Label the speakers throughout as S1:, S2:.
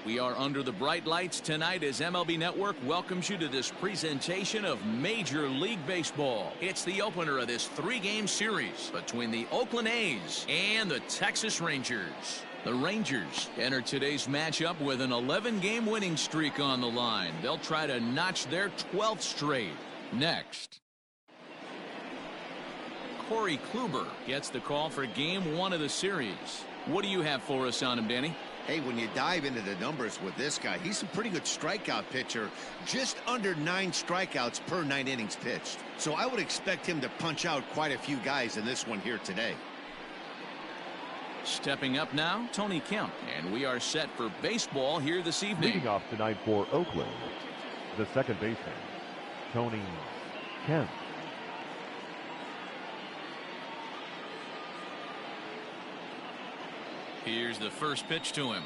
S1: We are under the bright lights tonight as MLB Network welcomes you to this presentation of Major League Baseball. It's the opener of this three-game series between the Oakland A's and the Texas Rangers. The Rangers enter today's matchup with an 11-game winning streak on the line. They'll try to notch their 12th straight. Next, Corey Kluber gets the call for Game 1 of the series. What do you have for us on him, Danny?
S2: Hey, when you dive into the numbers with this guy, he's a pretty good strikeout pitcher, just under 9 strikeouts per 9 innings pitched. So I would expect him to punch out quite a few guys in this one here today.
S1: Stepping up now, Tony Kemp, and we are set for baseball here this evening.
S3: Leading off tonight for Oakland, the second baseman, Tony Kemp.
S1: Here's the first pitch to him.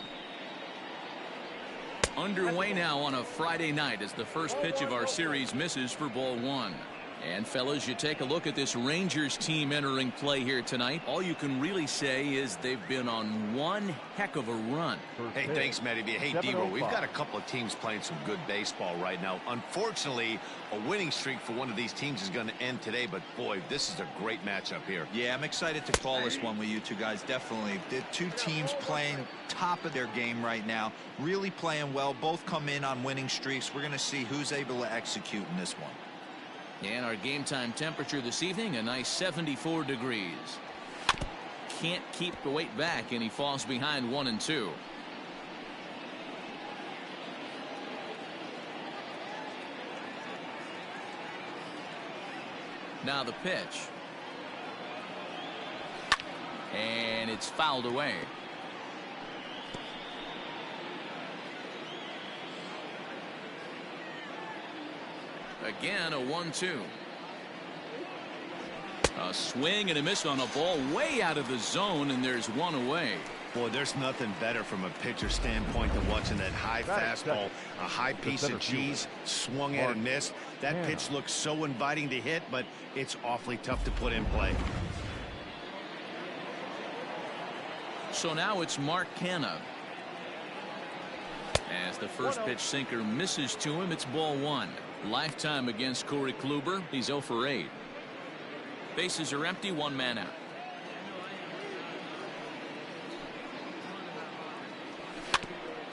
S1: Underway now on a Friday night as the first pitch of our series misses for ball 1. And fellas, you take a look at this Rangers team entering play here tonight. All you can really say is they've been on one heck of a run.
S2: Hey, thanks, Matty. Hey, Debo, we've got a couple of teams playing some good baseball right now. Unfortunately, a winning streak for one of these teams is going to end today, but boy, this is a great matchup here.
S4: Yeah, I'm excited to call this one with you two guys, definitely. The two teams playing top of their game right now, really playing well. Both come in on winning streaks. We're going to see who's able to execute in this one.
S1: And our game time temperature this evening, a nice 74 degrees. Can't keep the weight back, and he falls behind 1-2. Now the pitch. And it's fouled away. Again, a 1-2. A swing and a miss on a ball way out of the zone, and there's one away.
S2: Boy, there's nothing better from a pitcher standpoint than watching that high fastball, a high piece of cheese, swung at and missed. That pitch looks so inviting to hit, but it's awfully tough to put in play.
S1: So now it's Mark Canha. As the first pitch sinker misses to him, it's ball 1. Lifetime against Corey Kluber. He's 0 for 8. Bases are empty, 1 man out.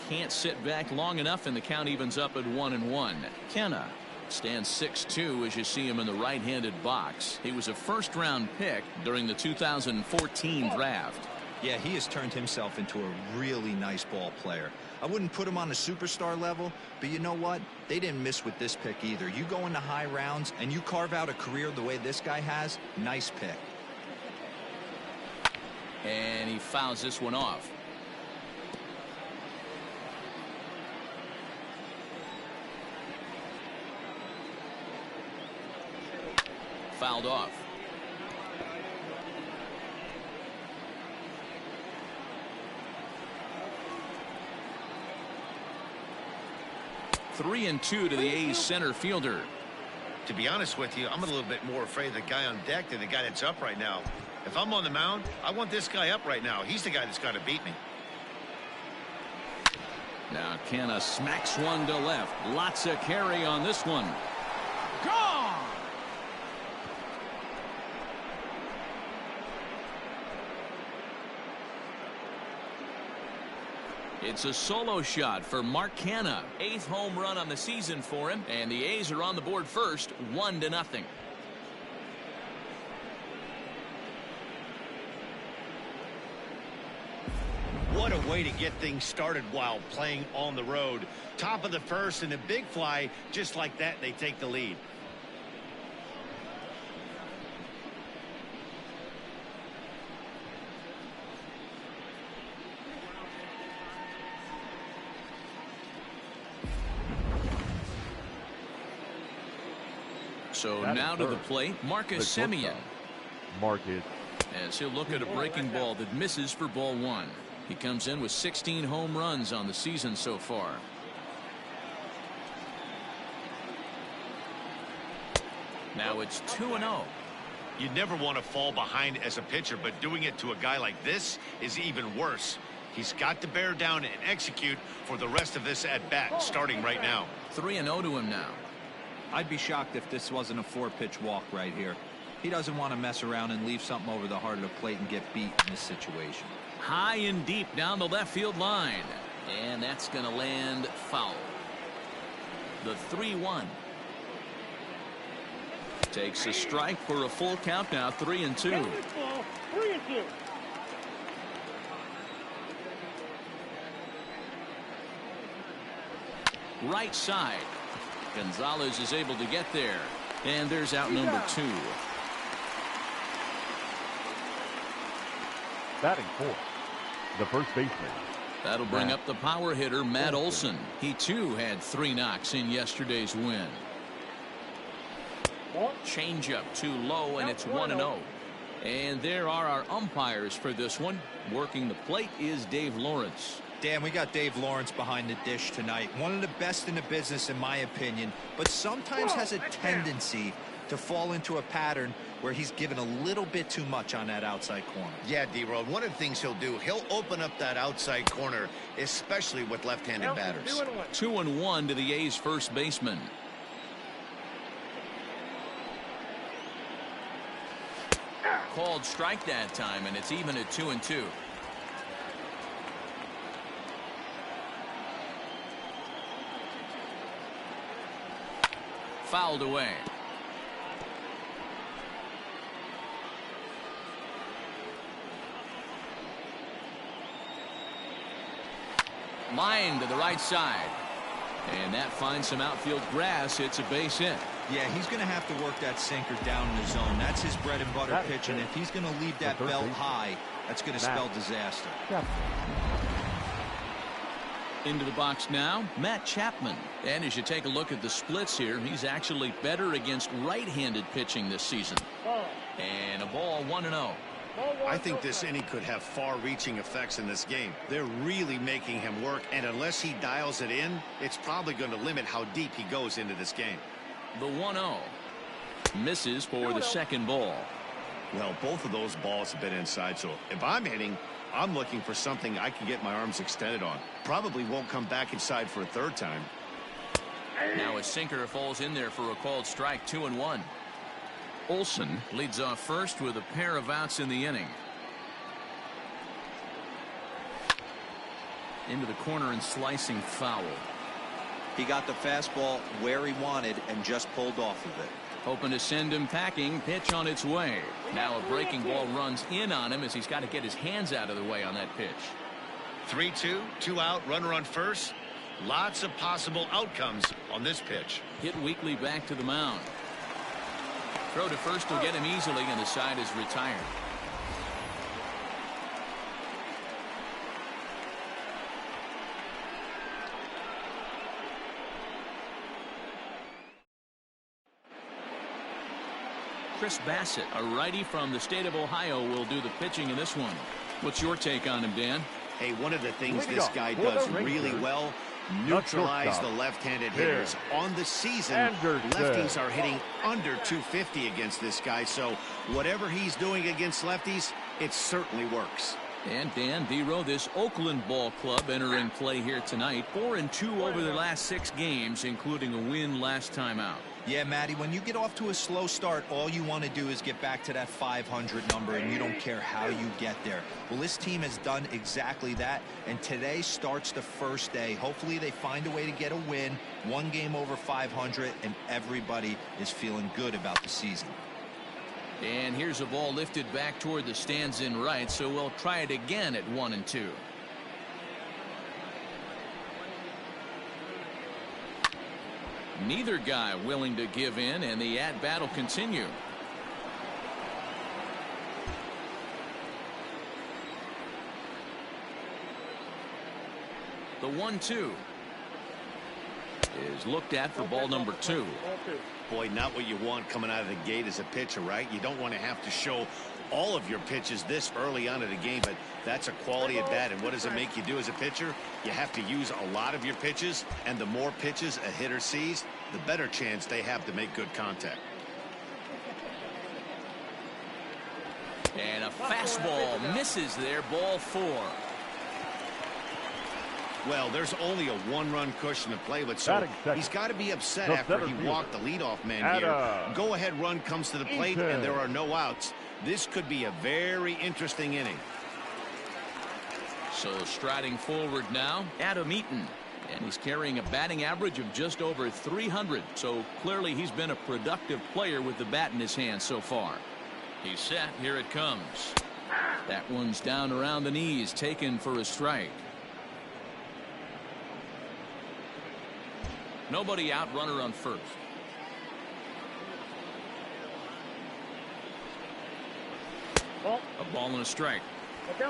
S1: Can't sit back long enough, and the count evens up at 1-1. Canha stands 6'2" as you see him in the right-handed box. He was a first-round pick during the 2014 draft.
S4: Yeah, he has turned himself into a really nice ball player. I wouldn't put him on a superstar level, but you know what? They didn't miss with this pick either. You go into high rounds and you carve out a career the way this guy has, nice pick.
S1: And he fouls this one off. Fouled off. Three and 2 to the A's center fielder.
S2: To be honest with you, I'm a little bit more afraid of the guy on deck than the guy that's up right now. If I'm on the mound, I want this guy up right now. He's the guy that's got to beat me.
S1: Now Canha smacks one to left. Lots of carry on this one. Gone! It's a solo shot for Mark Canha. 8th home run on the season for him, and the A's are on the board first, 1-0.
S2: What a way to get things started while playing on the road. Top of the first and a big fly, just like that, they take the lead.
S1: So now to the plate, Marcus Semien. As he'll look at a breaking ball that misses for ball 1. He comes in with 16 home runs on the season so far. Now it's 2-0.
S2: You'd never want to fall behind as a pitcher, but doing it to a guy like this is even worse. He's got to bear down and execute for the rest of this at-bat, starting right now.
S1: 3-0 to him now.
S4: I'd be shocked if this wasn't a 4-pitch walk right here. He doesn't want to mess around and leave something over the heart of the plate and get beat in this situation.
S1: High and deep down the left field line. And that's going to land foul. The 3-1. Takes a strike for a full count now, 3-2. Right side. Gonzalez is able to get there. And there's out number 2.
S3: Batting fourth, the first baseman.
S1: That'll bring up the power hitter, Matt Olson. He, too, had 3 knocks in yesterday's win. Changeup too low, and it's 1-0. And there are our umpires for this one. Working the plate is Dave Lawrence.
S4: Dan, we got Dave Lawrence behind the dish tonight. One of the best in the business, in my opinion, but sometimes has a tendency to fall into a pattern where he's given a little bit too much on that outside corner.
S2: Yeah, D-Road, one of the things he'll do, he'll open up that outside corner, especially with left-handed batters.
S1: 2-1 to the A's first baseman. Called strike that time, and it's even at 2-2. Fouled away. Line to the right side. And that finds some outfield grass. It's a base hit.
S4: Yeah, he's going to have to work that sinker down in the zone. That's his bread and butter pitch, and if he's going to leave that belt high, that's going to spell disaster.
S1: Into the box now, Matt Chapman. And as you take a look at the splits here, he's actually better against right-handed pitching this season. And a ball, 1-0.
S2: I think this inning could have far-reaching effects in this game. They're really making him work, and unless he dials it in, it's probably going to limit how deep he goes into this game.
S1: The 1-0. Misses for the second ball.
S2: Well, both of those balls have been inside, so if I'm hitting, I'm looking for something I can get my arms extended on. Probably won't come back inside for a third time.
S1: Now a sinker falls in there for a called strike, 2-1. Olson leads off first with a pair of outs in the inning. Into the corner and slicing foul.
S4: He got the fastball where he wanted and just pulled off of it.
S1: Hoping to send him packing. Pitch on its way. Now a breaking ball runs in on him as he's got to get his hands out of the way on that pitch.
S2: 3-2, 2 out, runner on first. Lots of possible outcomes on this pitch.
S1: Hit weakly back to the mound. Throw to first will get him easily, and the side is retired. Chris Bassett, a righty from the state of Ohio, will do the pitching in this one. What's your take on him, Dan?
S2: Hey, one of the things this guy does really well, neutralize the left-handed hitters. On the season, lefties are hitting under 250 against this guy, so whatever he's doing against lefties, it certainly works.
S1: And Dan, D-Row, this Oakland ball club entering play here tonight. 4-2 over their last 6 games, including a win last time out.
S4: Yeah, Matty, when you get off to a slow start, all you want to do is get back to that 500 number, and you don't care how you get there. Well, this team has done exactly that, and today starts the first day. Hopefully they find a way to get a win, 1 game over 500, and everybody is feeling good about the season.
S1: And here's a ball lifted back toward the stands in right, so we'll try it again at 1-2. Neither guy willing to give in, and the at-bat will continue. The 1-2 is looked at for ball number 2.
S2: Boy, not what you want coming out of the gate as a pitcher, right? You don't want to have to show all of your pitches this early on in the game, but that's a quality at bat. And what does it make you do as a pitcher? You have to use a lot of your pitches, and the more pitches a hitter sees, the better chance they have to make good contact.
S1: And a fastball misses there, ball 4.
S2: Well, there's only a one-run cushion to play with, so he's got to be upset after he walked the leadoff man here. Go-ahead run comes to the plate, and there are no outs. This could be a very interesting inning.
S1: So striding forward now, Adam Eaton. And he's carrying a batting average of just over 300. So clearly he's been a productive player with the bat in his hand so far. He's set. Here it comes. That one's down around the knees, taken for a strike. Nobody out, runner on first. A ball and a strike.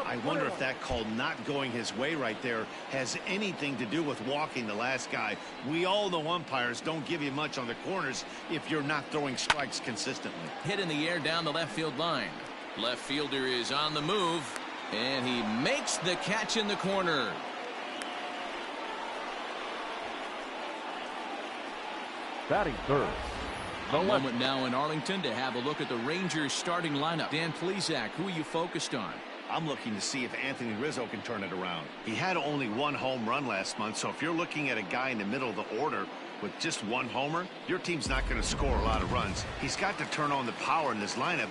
S2: I wonder if that call not going his way right there has anything to do with walking the last guy. We all know umpires don't give you much on the corners if you're not throwing strikes consistently.
S1: Hit in the air down the left field line. Left fielder is on the move, and he makes the catch in the corner.
S3: Batting third.
S1: A moment now in Arlington to have a look at the Rangers starting lineup. Dan Plesac, who are you focused on?
S2: I'm looking to see if Anthony Rizzo can turn it around. He had only one home run last month, so if you're looking at a guy in the middle of the order with just one homer, your team's not going to score a lot of runs. He's got to turn on the power in this lineup.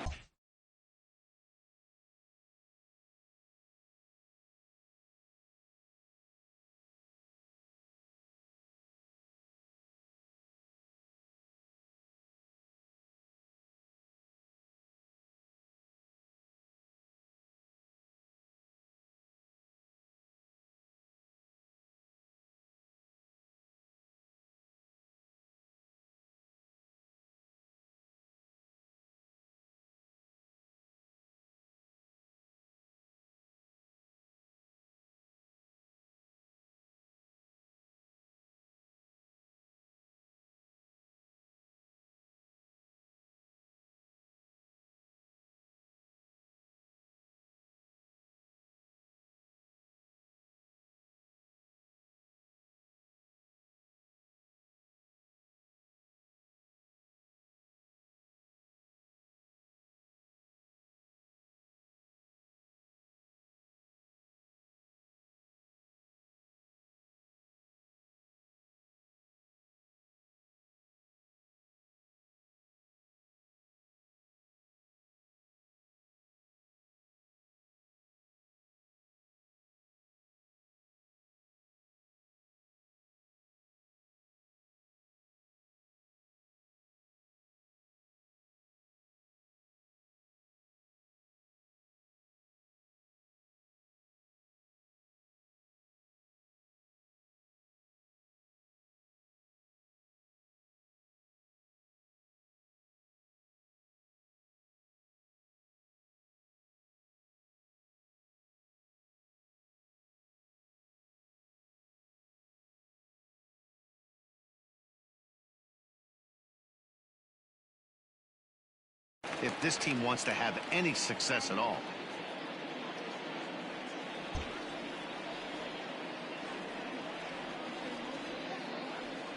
S2: If this team wants to have any success at all.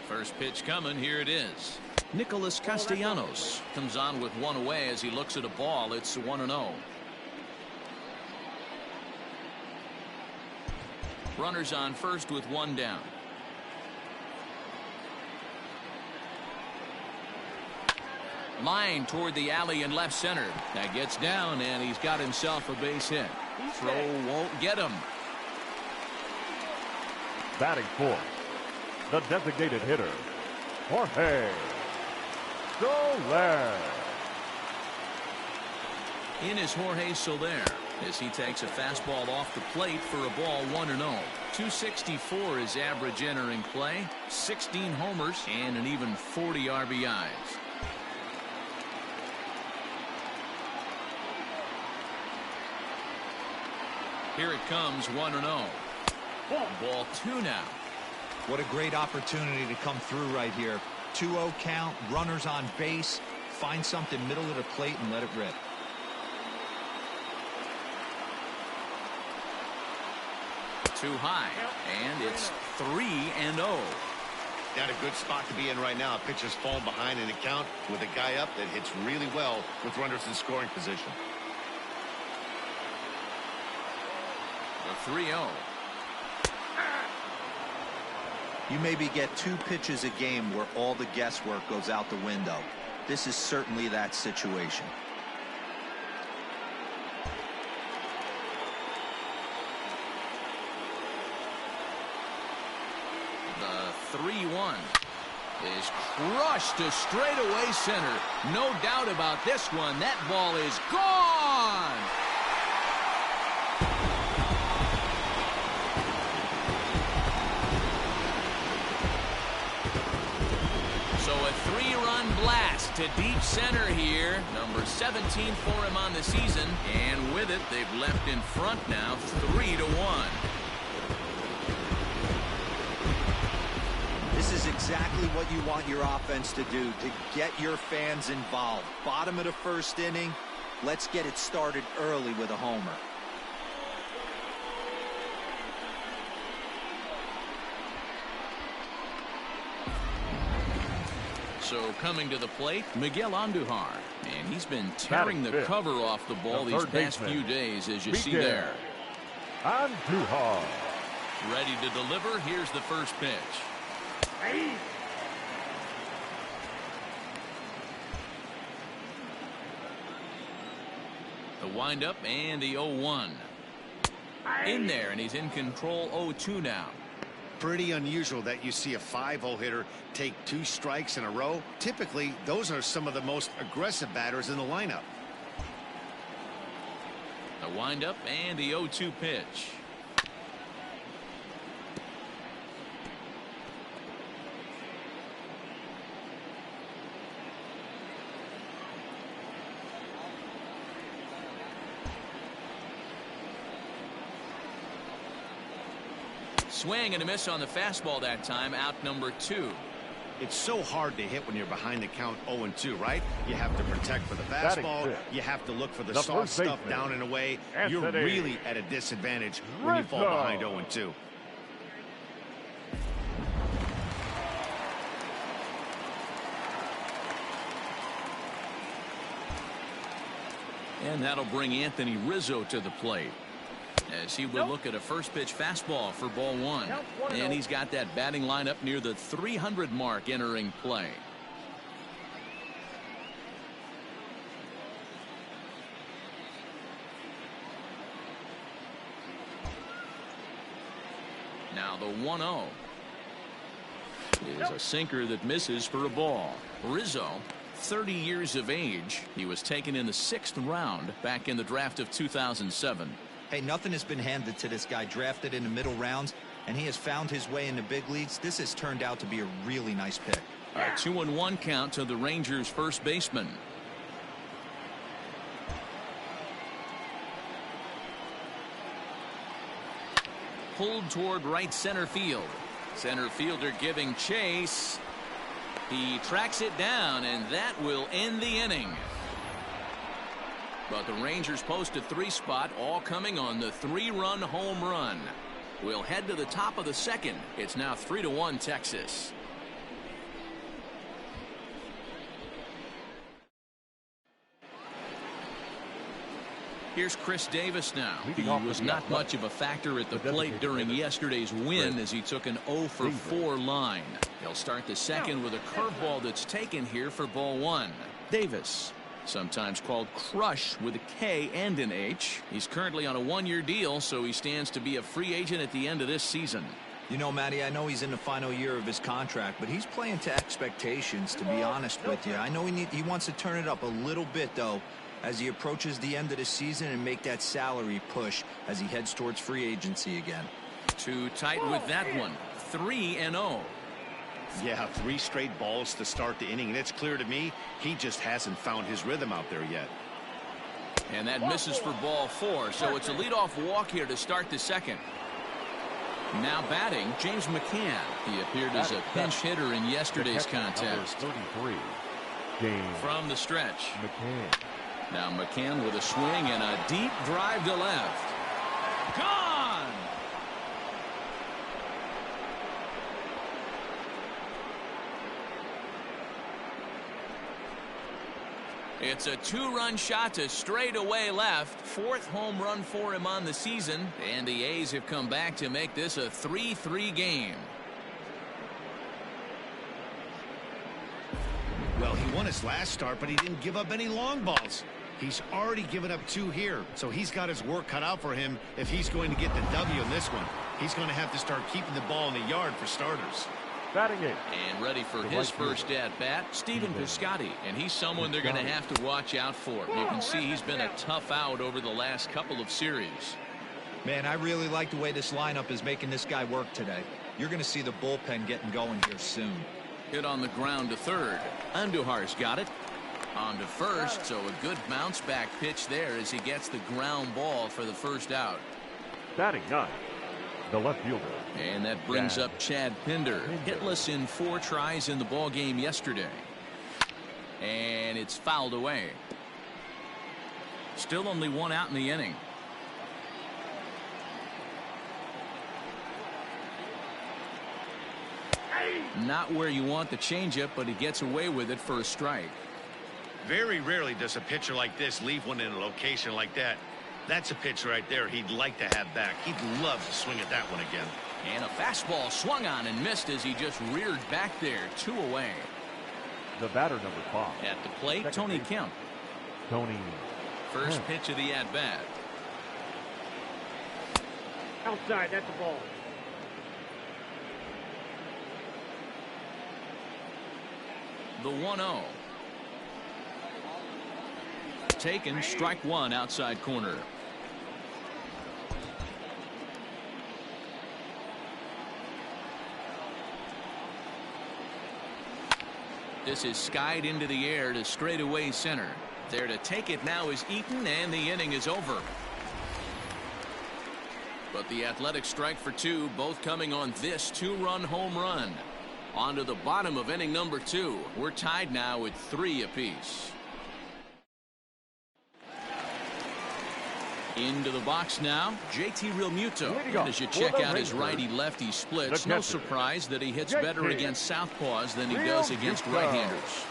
S1: First pitch coming. Here it is. Nicholas Castellanos comes on with one away as he looks at a ball. It's 1-0. Runners on first with one down. Line toward the alley in left center. That gets down, and he's got himself a base hit. Throw won't get him.
S3: Batting fourth, the designated hitter, Jorge Soler.
S1: In is Jorge Soler as he takes a fastball off the plate for a ball 1-0. 264 is average entering play, 16 homers, and an even 40 RBIs. Here it comes, 1-0. Ball 2 now.
S4: What a great opportunity to come through right here. 2-0 count, runners on base. Find something middle of the plate and let it rip.
S1: Too high, and it's 3-0.
S2: Not a good spot to be in right now. Pitcher's falling behind in the count with a guy up that hits really well with runners in scoring position.
S1: The 3-0.
S4: You maybe get 2 pitches a game where all the guesswork goes out the window. This is certainly that situation.
S1: The 3-1 is crushed to straightaway center. No doubt about this one. That ball is gone. So a 3-run blast to deep center here. Number 17 for him on the season. And with it, they've left in front now 3-1.
S4: This is exactly what you want your offense to do, to get your fans involved. Bottom of the first inning, let's get it started early with a homer.
S1: So coming to the plate, Miguel Andujar. And he's been tearing the cover off the ball these past few days, as you see there.
S3: Andujar.
S1: Ready to deliver. Here's the first pitch. The windup and the 0-1. In there, and he's in control. 0-2 now.
S2: Pretty unusual that you see a 5-0 hitter take 2 strikes in a row. Typically, those are some of the most aggressive batters in the lineup.
S1: The windup and the 0-2 pitch. Swing and a miss on the fastball that time. Out number 2.
S2: It's so hard to hit when you're behind the count 0-2, right? You have to protect for the fastball. You have to look for the soft stuff down and away. You're really at a disadvantage when you fall behind 0-2.
S1: And that'll bring Anthony Rizzo to the plate, as he will look at a first pitch fastball for ball 1. And he's got that batting lineup near the 300 mark entering play. Now the 1-0 is a sinker that misses for a ball. Rizzo, 30 years of age. He was taken in the 6th round back in the draft of 2007.
S4: Hey, nothing has been handed to this guy. Drafted in the middle rounds, and he has found his way in the big leagues. This has turned out to be a really nice pick.
S1: A 2-1 count to the Rangers' first baseman. Pulled toward right center field. Center fielder giving chase. He tracks it down, and that will end the inning. But the Rangers post a 3 spot, all coming on the 3-run home run. We'll head to the top of the 2nd. It's now 3-1 Texas. Here's Chris Davis now. He was not much of a factor at the plate during yesterday's win, as he took an 0-for-4 line. He'll start the 2nd with a curveball that's taken here for ball 1. Davis, sometimes called Crush with a K and an H. He's currently on a 1-year deal, so he stands to be a free agent at the end of this season.
S4: You know, Matty, I know he's in the final year of his contract, but he's playing to expectations, to be honest with you. I know he wants to turn it up a little bit, though, as he approaches the end of the season and make that salary push as he heads towards free agency again.
S1: Too tight with that one. 3-0.
S2: Yeah, 3 straight balls to start the inning, and it's clear to me he just hasn't found his rhythm out there yet.
S1: And that misses for ball 4, so it's a leadoff walk here to start the 2nd. Now batting, James McCann. He appeared as a pinch hitter in yesterday's contest.
S3: 33.
S1: From the stretch.
S3: McCann.
S1: Now McCann with a swing and a deep drive to left. Gone! It's a 2-run shot to straightaway left. 4th home run for him on the season. And the A's have come back to make this a 3-3 game.
S2: won his last start, but he didn't give up any long balls. He's already given up 2 here, so he's got his work cut out for him if he's going to get the W in this one. He's going to have to start keeping the ball in the yard for starters.
S3: Batting it.
S1: And ready for his first at-bat, Stephen Piscotty. And he's someone they're going to have to watch out for. You can see he's been a tough out over the last couple of series.
S4: Man, I really like the way this lineup is making this guy work today. You're going to see the bullpen getting going here soon.
S1: Hit on the ground to third. Andujar's got it. On to first, so a good bounce back pitch there as he gets the ground ball for the first out.
S3: Batting 9, the left fielder.
S1: And that brings up Chad Pinder. Hitless in 4 tries in the ball game yesterday. And it's fouled away. Still only 1 out in the inning. Not where you want the changeup, but he gets away with it for a strike.
S2: Very rarely does a pitcher like this leave one in a location like that. That's a pitch right there he'd like to have back. He'd love to swing at that one again.
S1: And a fastball swung on and missed as he just reared back there. 2 away.
S3: The batter, number 5.
S1: At the plate, Tony Kemp.
S3: Tony.
S1: First pitch of the at-bat.
S5: Outside, that's the ball.
S1: The 1-0. Taken, strike 1 outside corner. This is skied into the air to straightaway center. There to take it now is Eaton, and the inning is over. But the Athletic strike for 2, both coming on this 2-run home run. On to the bottom of inning number 2. We're tied now at 3 apiece. Into the box now, JT Realmuto. And as you check out his righty-lefty splits, no surprise that he hits better against southpaws than he does against right-handers.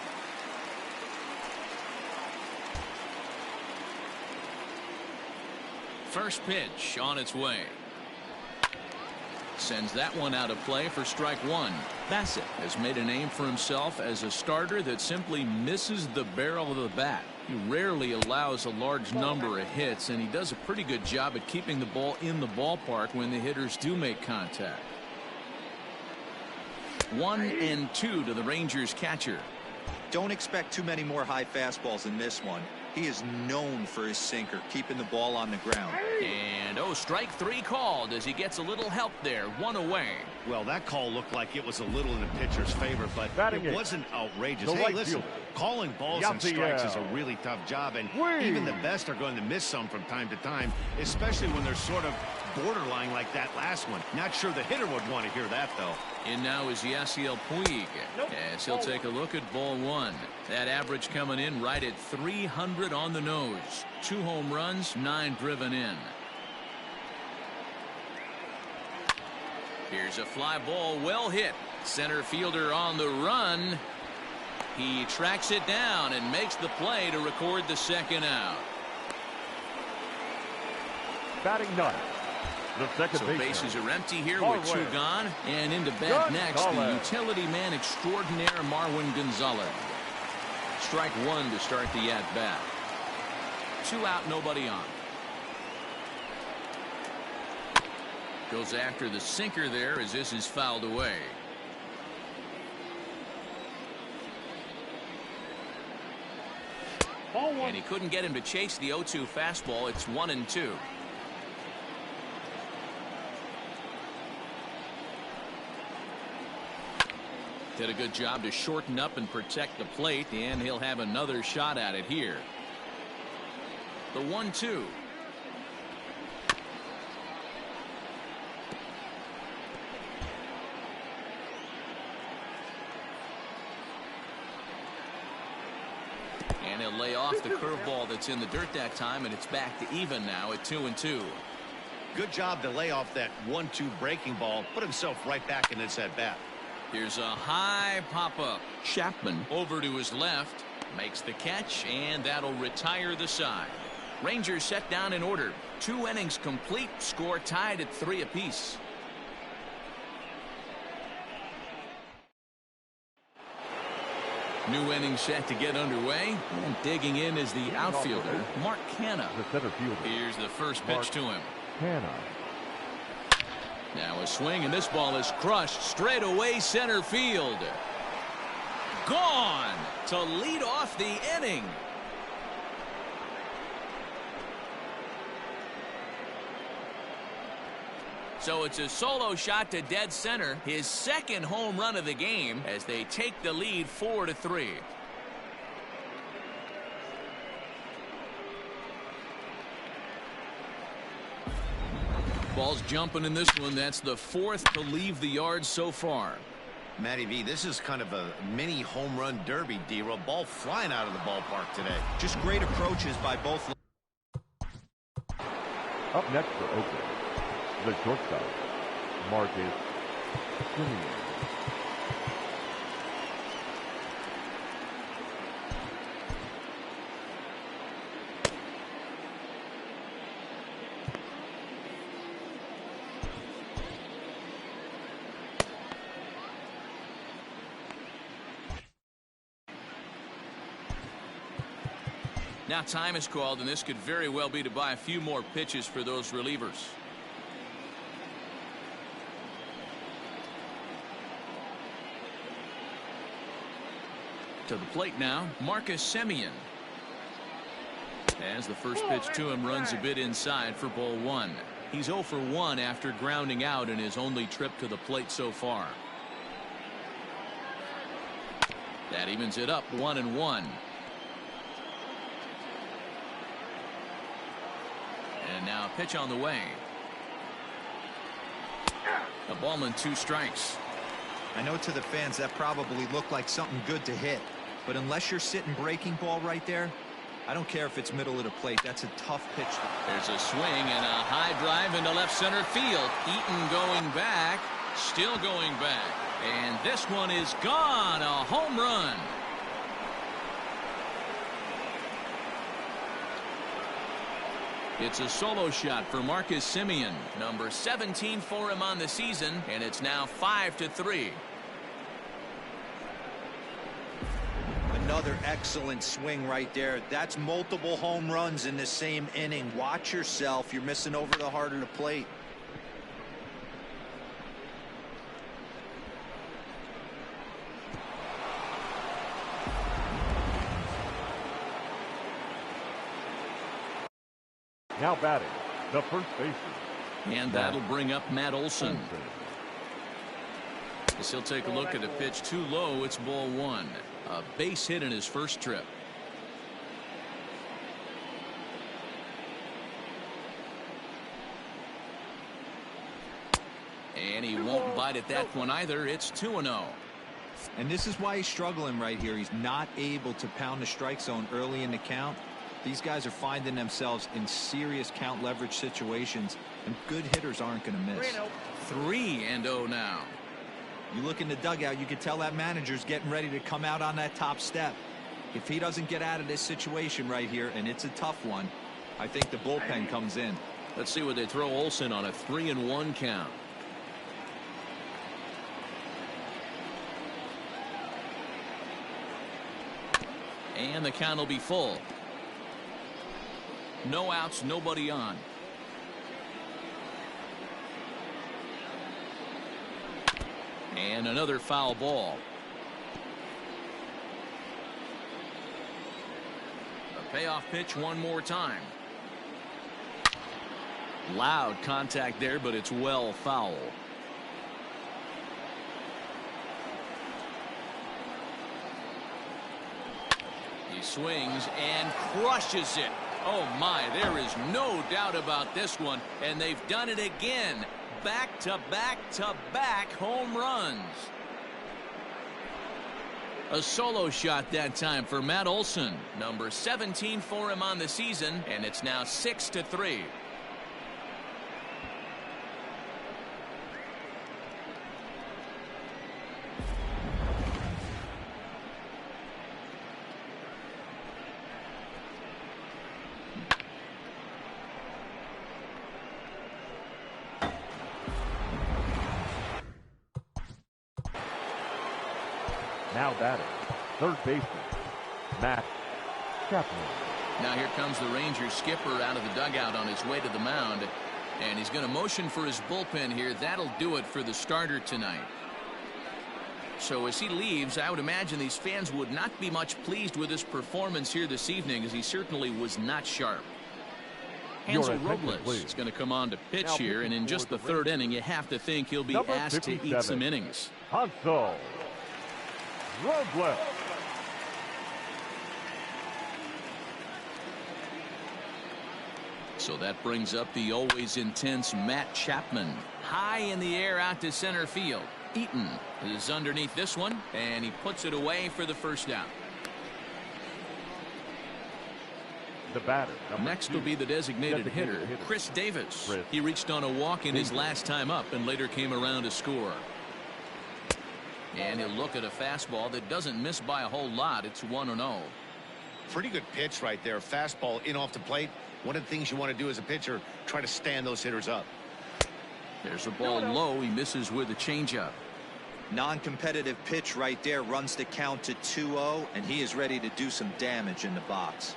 S1: First pitch on its way. Sends that one out of play for strike 1. Bassett has made a name for himself as a starter that simply misses the barrel of the bat. He rarely allows a large number of hits, and he does a pretty good job at keeping the ball in the ballpark when the hitters do make contact. 1-2 to the Rangers catcher.
S4: Don't expect too many more high fastballs in this one. He is known for his sinker, keeping the ball on the ground.
S1: And strike 3 called as he gets a little help there. 1 away.
S2: Well, that call looked like it was a little in the pitcher's favor, but it wasn't outrageous. Hey, listen, calling balls and strikes is a really tough job, and even the best are going to miss some from time to time, especially when they're sort of borderline like that last one. Not sure the hitter would want to hear that, though.
S1: And now is Yasiel Puig as he'll take a look at ball 1. That average coming in right at 300 on the nose. 2 home runs, 9 driven in. Here's a fly ball, well hit. Center fielder on the run. He tracks it down and makes the play to record the second out.
S3: Batting 9. The second
S1: so bases are empty here with 2 gone. And into bat next, the utility man extraordinaire Marwin Gonzalez. Strike 1 to start the at-bat. 2 out, nobody on. Goes after the sinker there as this is fouled away. And he couldn't get him to chase the 0-2 fastball. It's 1-2. Did a good job to shorten up and protect the plate, and he'll have another shot at it here. The 1-2. And he'll lay off the curveball that's in the dirt that time, and it's back to even now at 2-2.
S2: Good job to lay off that 1-2 breaking ball, put himself right back in this at-bat.
S1: Here's a high pop-up. Chapman over to his left, makes the catch, and that'll retire the side. Rangers set down in order. 2 innings complete, score tied at 3 apiece. New inning set to get underway, and digging in is the outfielder, Mark Canha.
S3: The center fielder.
S1: Here's the first pitch to him.
S3: Canha.
S1: Now a swing, and this ball is crushed straight away center field. Gone to lead off the inning. So it's a solo shot to dead center, his second home run of the game, as they take the lead 4-3. Ball's jumping in this one. That's the fourth to leave the yard so far.
S2: Matty V, this is kind of a mini home run derby, D-Roll. Ball flying out of the ballpark today.
S4: Just great approaches by both.
S3: Up next for Oakland, the shortstop, Marcus Semien.
S1: Now time is called, and this could very well be to buy a few more pitches for those relievers. To the plate now, Marcus Semien. As the first pitch to him runs a bit inside for ball one. He's 0 for 1 after grounding out in his only trip to the plate so far. That evens it up 1-1. And now a pitch on the way. A ball and 2 strikes.
S4: I know to the fans that probably looked like something good to hit, but unless you're sitting breaking ball right there, I don't care if it's middle of the plate. That's a tough pitch.
S1: There's a swing and a high drive into left center field. Eaton going back, still going back, and this one is gone. A home run. It's a solo shot for Marcus Semien, number 17 for him on the season, and it's now 5-3.
S4: Another excellent swing right there. That's multiple home runs in the same inning. Watch yourself. You're missing over the heart of the plate.
S3: Now batting, the first baseman.
S1: And that'll bring up Matt Olson. As he'll take a look at a pitch too low. It's ball one. A base hit in his first trip. And he won't bite at that one either. It's 2-0.
S4: And this is why he's struggling right here. He's not able to pound the strike zone early in the count. These guys are finding themselves in serious count leverage situations, and good hitters aren't going to miss.
S1: 3-0 now.
S4: You look in the dugout, you can tell that manager's getting ready to come out on that top step. If he doesn't get out of this situation right here, and it's a tough one, I think the bullpen comes in.
S1: Let's see what they throw Olson on a 3-1 count. And the count will be full. No outs, nobody on. And another foul ball. A payoff pitch one more time. Loud contact there, but it's well foul. He swings and crushes it. Oh my, there is no doubt about this one, and they've done it again. Back-to-back-to-back home runs. A solo shot that time for Matt Olson, number 17 for him on the season, and it's now 6-3.
S3: Now batting, third baseman, Matt Chapman.
S1: Now here comes the Rangers skipper out of the dugout on his way to the mound. And he's going to motion for his bullpen here. That'll do it for the starter tonight. So as he leaves, I would imagine these fans would not be much pleased with his performance here this evening, as he certainly was not sharp. Hansel Robles is going to come on to pitch here, and in just the third inning, you have to think he'll be asked to eat some innings.
S3: Hansel Robles.
S1: So that brings up the always intense Matt Chapman. High in the air out to center field. Eaton is underneath this one, and he puts it away for the first out.
S3: The batter.
S1: Next will be the designated hitter, Chris Davis. He reached on a walk in his last time up and later came around to score. And he'll look at a fastball that doesn't miss by a whole lot. It's 1-0.
S2: Pretty good pitch right there. Fastball in off the plate. One of the things you want to do as a pitcher, try to stand those hitters up.
S1: There's a ball low. He misses with a changeup.
S4: Non-competitive pitch right there, runs the count to 2-0, and he is ready to do some damage in the box.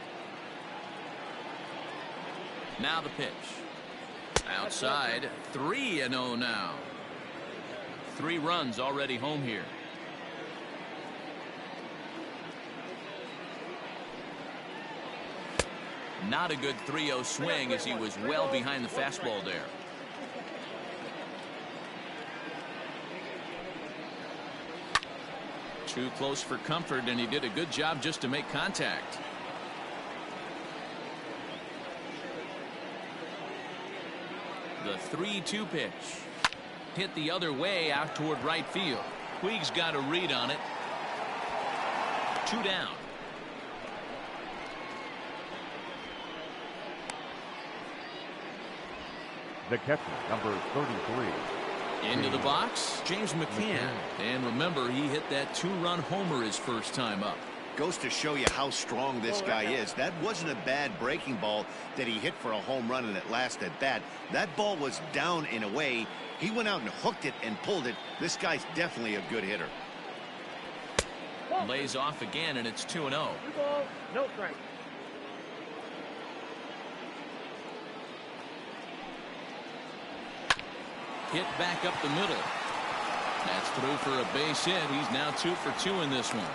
S1: Now the pitch. Outside, 3-0 now. 3 runs already home here. Not a good 3-0 swing, as he was well behind the fastball there. Too close for comfort, and he did a good job just to make contact. The 3-2 pitch. Hit the other way out toward right field. Puig's got a read on it. 2 down.
S3: The catcher, number 33.
S1: Into the box, James McCann. And remember, he hit that 2-run homer his first time up.
S2: Goes to show you how strong this guy is. That wasn't a bad breaking ball that he hit for a home run in that last at bat. That ball was down in a way. He went out and hooked it and pulled it. This guy's definitely a good hitter.
S1: Lays off again, and it's 2-0.
S5: No strike.
S1: Hit back up the middle. That's through for a base hit. He's now 2 for 2 in this one.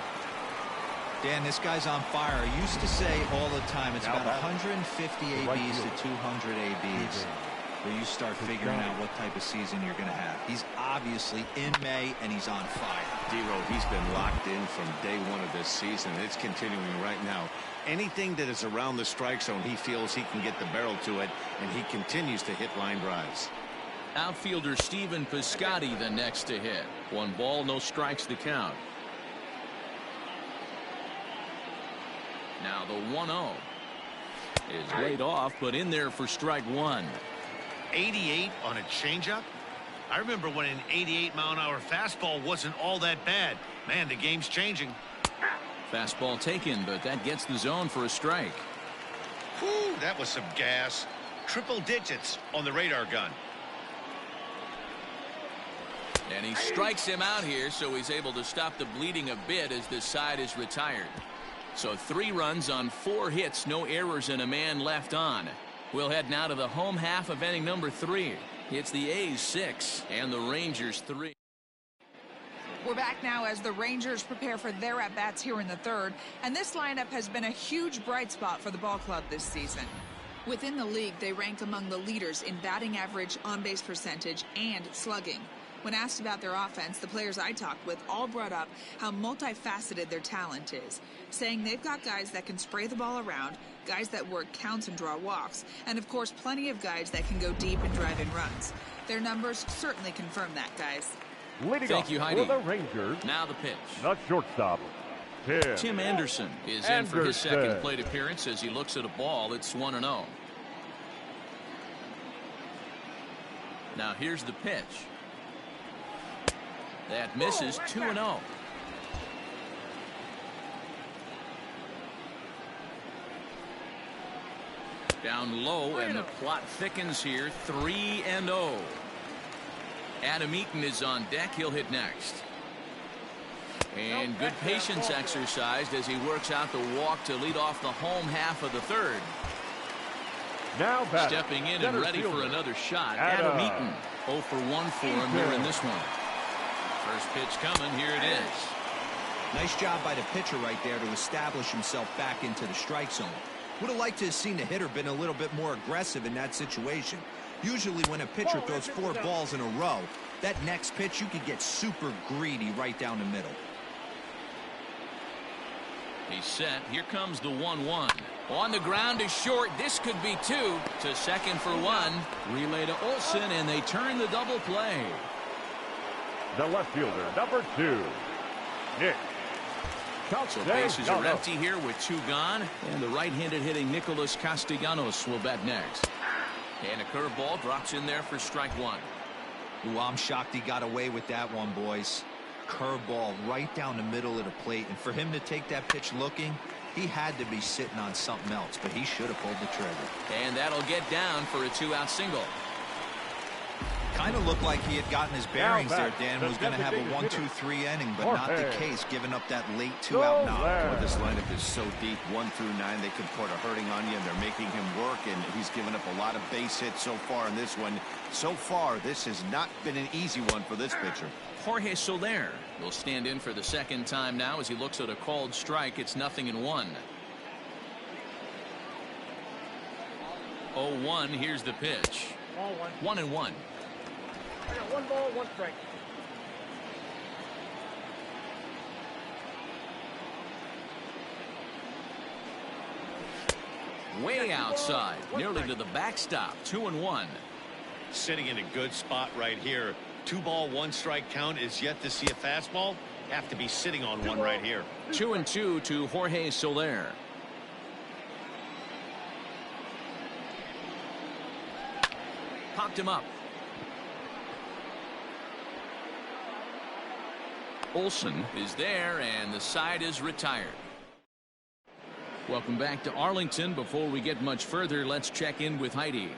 S4: Dan, this guy's on fire. I used to say all the time, it's about 150 ABs to 200 ABs where you start figuring out what type of season you're going to have. He's obviously in May, and he's on fire.
S2: D-Row, he's been locked in from day one of this season. It's continuing right now. Anything that is around the strike zone, he feels he can get the barrel to it, and he continues to hit line drives.
S1: Outfielder Stephen Piscotty the next to hit. 1 ball, no strikes to count. Now the 1-0 is laid off, but in there for strike 1.
S2: 88 on a changeup. I remember when an 88-mile-an-hour fastball wasn't all that bad. Man, the game's changing.
S1: Fastball taken, but that gets the zone for a strike.
S2: Whew, that was some gas. Triple digits on the radar gun.
S1: And he strikes him out here, so he's able to stop the bleeding a bit as this side is retired. So 3 runs on 4 hits, no errors, and a man left on. We'll head now to the home half of inning number 3. It's the A's 6 and the Rangers 3.
S6: We're back now as the Rangers prepare for their at-bats here in the third, and this lineup has been a huge bright spot for the ball club this season. Within the league, they rank among the leaders in batting average, on-base percentage, and slugging. When asked about their offense, the players I talked with all brought up how multifaceted their talent is, saying they've got guys that can spray the ball around, guys that work counts and draw walks, and of course plenty of guys that can go deep and drive in runs. Their numbers certainly confirm that, guys.
S1: Thank you, Heidi.
S3: For the Rangers,
S1: now the pitch.
S3: the shortstop,
S1: Tim Anderson is in for his second plate appearance as he looks at a ball. It's 1-0. Now here's the pitch. That misses. 2-0. Down low, and the plot thickens here. 3-0. Adam Eaton is on deck. He'll hit next. And good patience exercised as he works out the walk to lead off the home half of the third.
S3: Now batting,
S1: stepping in and ready for another shot. Adam Eaton. 0 for 1 for him here in this one. First pitch coming. Here it is.
S4: Nice job by the pitcher right there to establish himself back into the strike zone. Would have liked to have seen the hitter been a little bit more aggressive in that situation. Usually when a pitcher throws 4 balls in a row, that next pitch you could get super greedy right down the middle.
S1: He's set. Here comes the 1-1. On the ground is short. This could be 2. To second for 1. Relay to Olsen, and they turn the double play.
S3: The left fielder, number 2, Nick.
S1: So bases are empty here with 2 gone. And the right-handed hitting Nicholas Castellanos will bat next. And a curveball drops in there for strike 1.
S4: Ooh, I'm shocked he got away with that one, boys. Curveball right down the middle of the plate, and for him to take that pitch looking, he had to be sitting on something else, but he should have pulled the trigger.
S1: And that'll get down for a 2-out single.
S4: Kind of looked like he had gotten his bearings there, Dan. Was going to have a 1-2-3 inning, but not the case, giving up that late 2-out knock.
S2: Well, this lineup is so deep, 1 through 9, they could put a hurting on you, and they're making him work, and he's given up a lot of base hits so far in this one. So far, this has not been an easy one for this pitcher.
S1: Jorge Soler will stand in for the second time now as he looks at a called strike. It's 0-1. 0-1. Here's the pitch. 1-1.
S5: I got 1 ball, 1 strike.
S1: Way outside, nearly to the backstop. 2-1.
S2: Sitting in a good spot right here. 2 ball, 1 strike count is yet to see a fastball. Have to be sitting on one right here.
S1: 2-2 to Jorge Soler. Popped him up. Olsen is there, and the side is retired. Welcome back to Arlington. Before we get much further, let's check in with Heidi.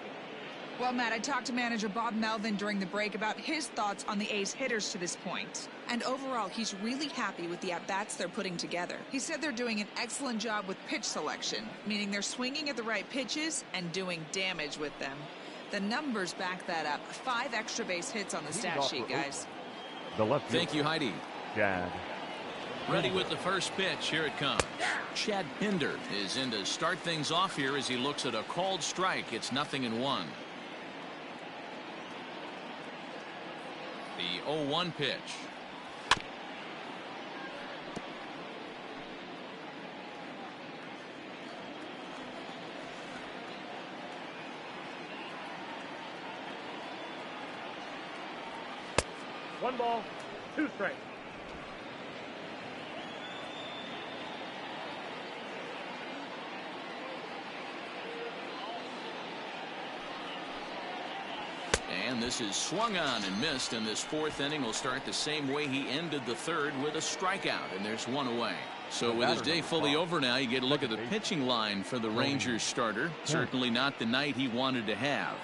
S6: Well, Matt, I talked to manager Bob Melvin during the break about his thoughts on the A's hitters to this point. And overall, he's really happy with the at-bats they're putting together. He said they're doing an excellent job with pitch selection, meaning they're swinging at the right pitches and doing damage with them. The numbers back that up. 5 extra base hits on the stat sheet, guys.
S3: The left fielder.
S1: Thank you, Heidi.
S3: Chad.
S1: Ready with the first pitch. Here it comes. Chad Pinder is in to start things off here as he looks at a called strike. It's 0-1. The 0-1 pitch.
S5: One ball, 2 strikes.
S1: And this is swung on and missed, and this 4th inning will start the same way he ended the 3rd with a strikeout, and there's 1 away. So with his day fully over now, you get a look at the pitching line for the Rangers starter. Certainly not the night he wanted to have.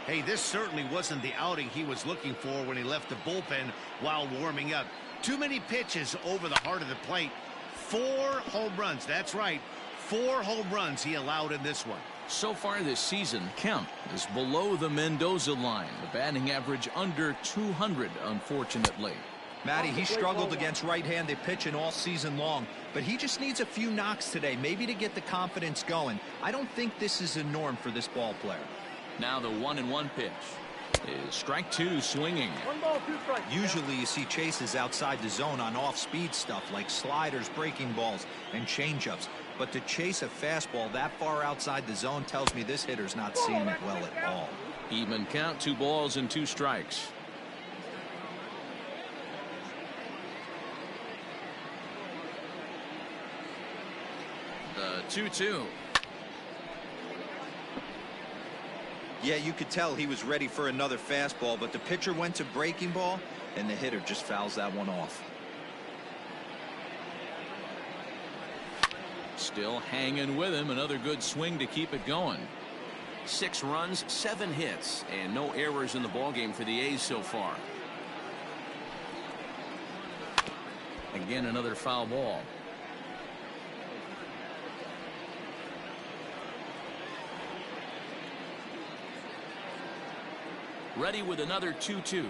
S2: Hey, this certainly wasn't the outing he was looking for when he left the bullpen while warming up. Too many pitches over the heart of the plate. 4 home runs. That's right. 4 home runs he allowed in this one.
S1: So far this season, Kemp is below the Mendoza line. The batting average under 200, unfortunately.
S4: Matty, he struggled against right-handed pitching all season long, but he just needs a few knocks today, maybe to get the confidence going. I don't think this is a norm for this ball player.
S1: Now the 1-1 pitch is strike 2 swinging.
S5: 1 ball, 2 strikes.
S4: Usually you see chases outside the zone on off-speed stuff like sliders, breaking balls, and changeups. But to chase a fastball that far outside the zone tells me this hitter's not seeing it well at all.
S1: Even count, 2 balls and 2 strikes. The 2-2.
S4: Yeah, you could tell he was ready for another fastball, but the pitcher went to breaking ball, and the hitter just fouls that one off.
S1: Still hanging with him. Another good swing to keep it going. 6 runs, 7 hits, and no errors in the ballgame for the A's so far. Again, another foul ball. Ready with another 2-2.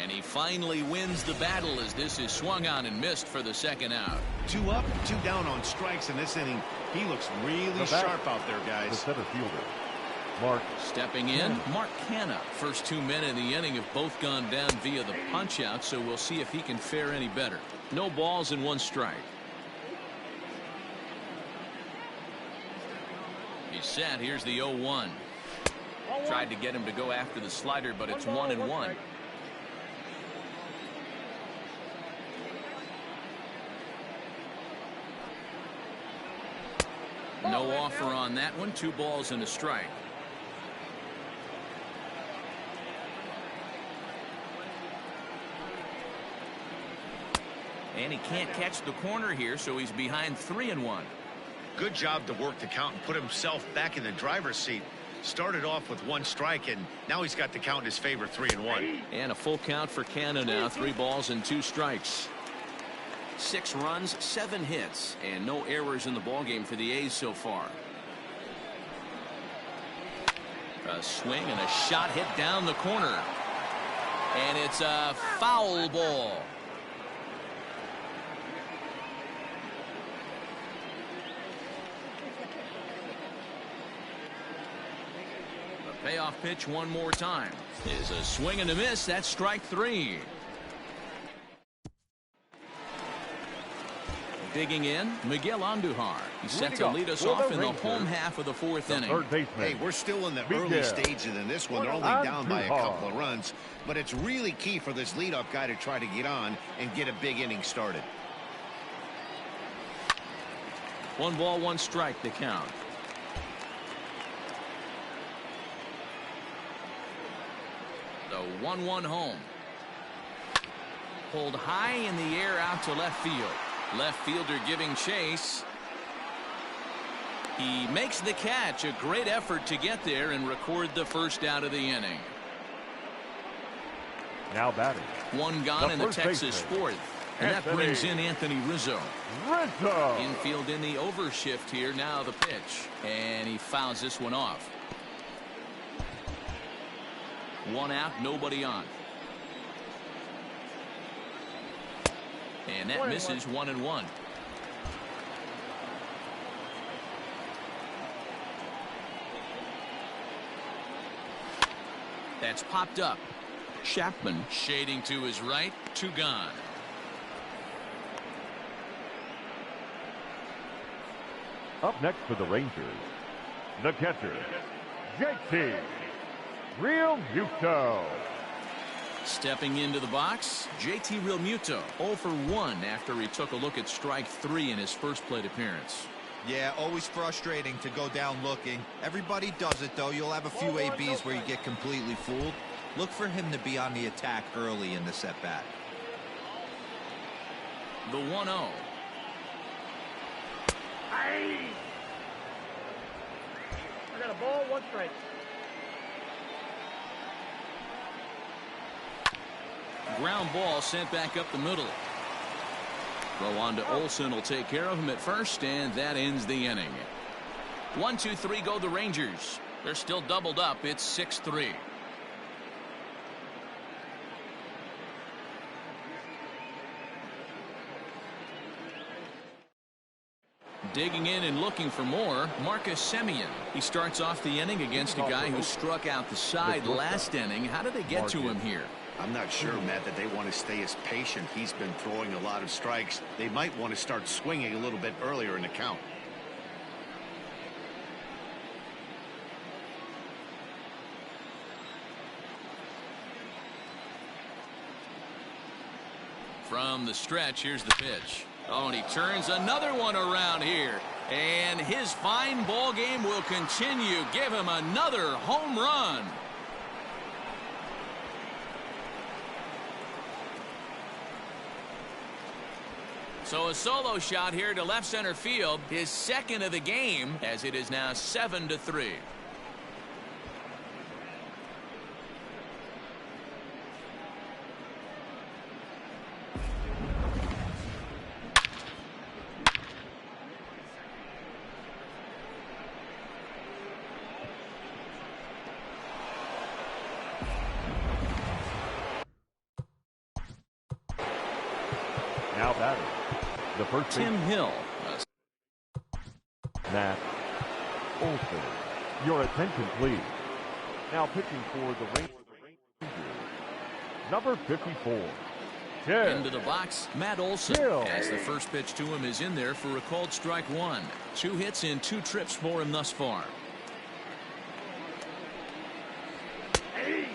S1: And he finally wins the battle as this is swung on and missed for the second out.
S2: 2 up, 2 down on strikes in this inning. He looks really sharp out there, guys.
S3: The center fielder, Mark.
S1: Stepping in, Mark Canha. First 2 men in the inning have both gone down via the punch out, so we'll see if he can fare any better. No balls and 1 strike. He's set. Here's the 0-1. Tried to get him to go after the slider, but it's 1-1. No offer on that one. 2 balls and a strike. And he can't catch the corner here, so he's behind 3-1.
S2: Good job to work the count and put himself back in the driver's seat. Started off with 1 strike, and now he's got the count in his favor, 3-1.
S1: And a full count for Canha now. 3 balls and 2 strikes. 6 runs, 7 hits, and no errors in the ballgame for the A's so far. A swing and a shot hit down the corner. And it's a foul ball. The payoff pitch one more time is a swing and a miss. That's strike 3. Digging in, Miguel Andujar. He's set to lead us off in the home half of the 4th inning.
S2: Hey, we're still in the early stages in this one. They're only down by a couple of runs, but it's really key for this leadoff guy to try to get on and get a big inning started.
S1: 1 ball, 1 strike to count. The 1-1 home. Pulled high in the air out to left field. Left fielder giving chase. He makes the catch. A great effort to get there and record the first out of the inning.
S3: Now batting.
S1: 1 gone in the Texas 4th. And that brings in Anthony Rizzo. Infield in the overshift here. Now the pitch. And he fouls this one off. 1 out, nobody on. And that misses 1-1. That's popped up. Chapman shading to his right. 2 gone.
S3: Up next for the Rangers, the catcher, JT Realmuto.
S1: Stepping into the box, JT Realmuto 0 for 1 after he took a look at strike 3 in his first plate appearance.
S4: Yeah, always frustrating to go down looking. Everybody does it, though. You'll have a few ABs where you get completely fooled. Look for him to be on the attack early in the at-bat.
S1: The 1-0.
S5: I got a ball, 1 strike.
S1: Ground ball sent back up the middle. Throw on to Olsen will take care of him at first, and that ends the inning. 1, 2, 3 go the Rangers. They're still doubled up. It's 6-3. Digging in and looking for more, Marcus Semien. He starts off the inning against a guy who struck out the side last inning. How did they get to him here?
S2: I'm not sure, Matt, that they want to stay as patient. He's been throwing a lot of strikes. They might want to start swinging a little bit earlier in the count.
S1: From the stretch, here's the pitch. Oh, and he turns another one around here. And his fine ball game will continue. Give him another home run. So a solo shot here to left center field, his second of the game, as it is now 7-3.
S3: batter, the first
S1: Tim
S3: baseman,
S1: Hill.
S3: Matt Olson. Your attention, please. Now pitching for the Rangers, number 54.
S1: Into the box, Matt Olson, as the first pitch to him is in there for a called strike one. 2 hits in 2 trips for him thus far.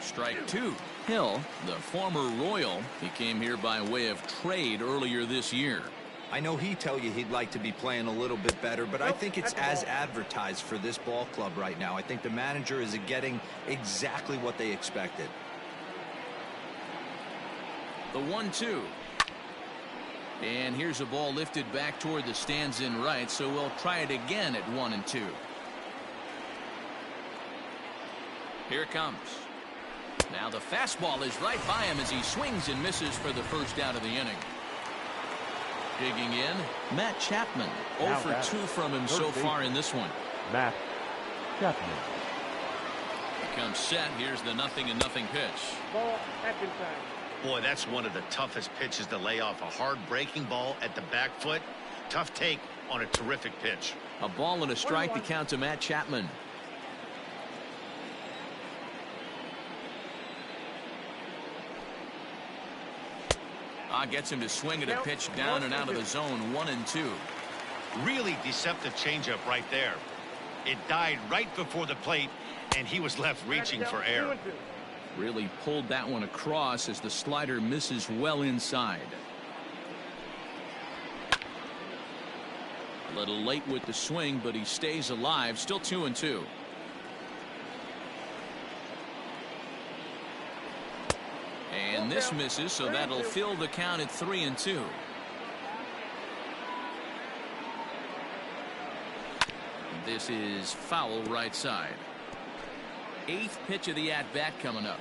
S1: Strike 2. Hill, the former Royal, he came here by way of trade earlier this year.
S4: I know he'd tell you he'd like to be playing a little bit better, but I think it's as advertised for this ball club right now. I think the manager is getting exactly what they expected.
S1: The 1-2. And here's a ball lifted back toward the stands in right, so we'll try it again at 1-2. Here it comes. Now the fastball is right by him as he swings and misses for the first out of the inning. Digging in, Matt Chapman. 0 for 2 from him so far in this one.
S3: Matt Chapman.
S1: He comes set. Here's the 0-0 pitch.
S5: Ball, second time.
S2: Boy, that's one of the toughest pitches to lay off. A hard breaking ball at the back foot. Tough take on a terrific pitch.
S1: A ball and a strike to count to Matt Chapman. Gets him to swing at a pitch down and out of the zone. 1-2.
S2: Really deceptive changeup right there. It died right before the plate, and he was left reaching for air.
S1: Really pulled that one across as the slider misses well inside. A little late with the swing, but he stays alive. Still 2-2. And this misses, so that'll fill the count at 3-2. This is foul right side. 8th pitch of the at-bat coming up.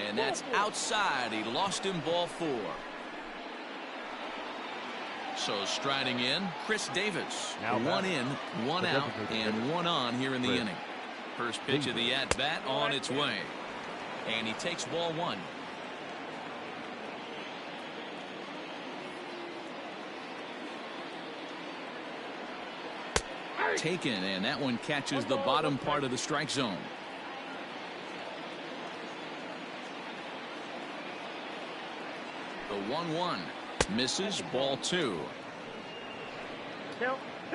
S1: And that's outside. He lost him, ball 4. So striding in, Chris Davis.
S3: Now
S1: 1 in, 1 out, and 1 on here in the inning. First pitch of the at-bat on its way. And he takes ball 1. Taken, and that one catches the bottom part of the strike zone. The 1-1 misses, ball 2.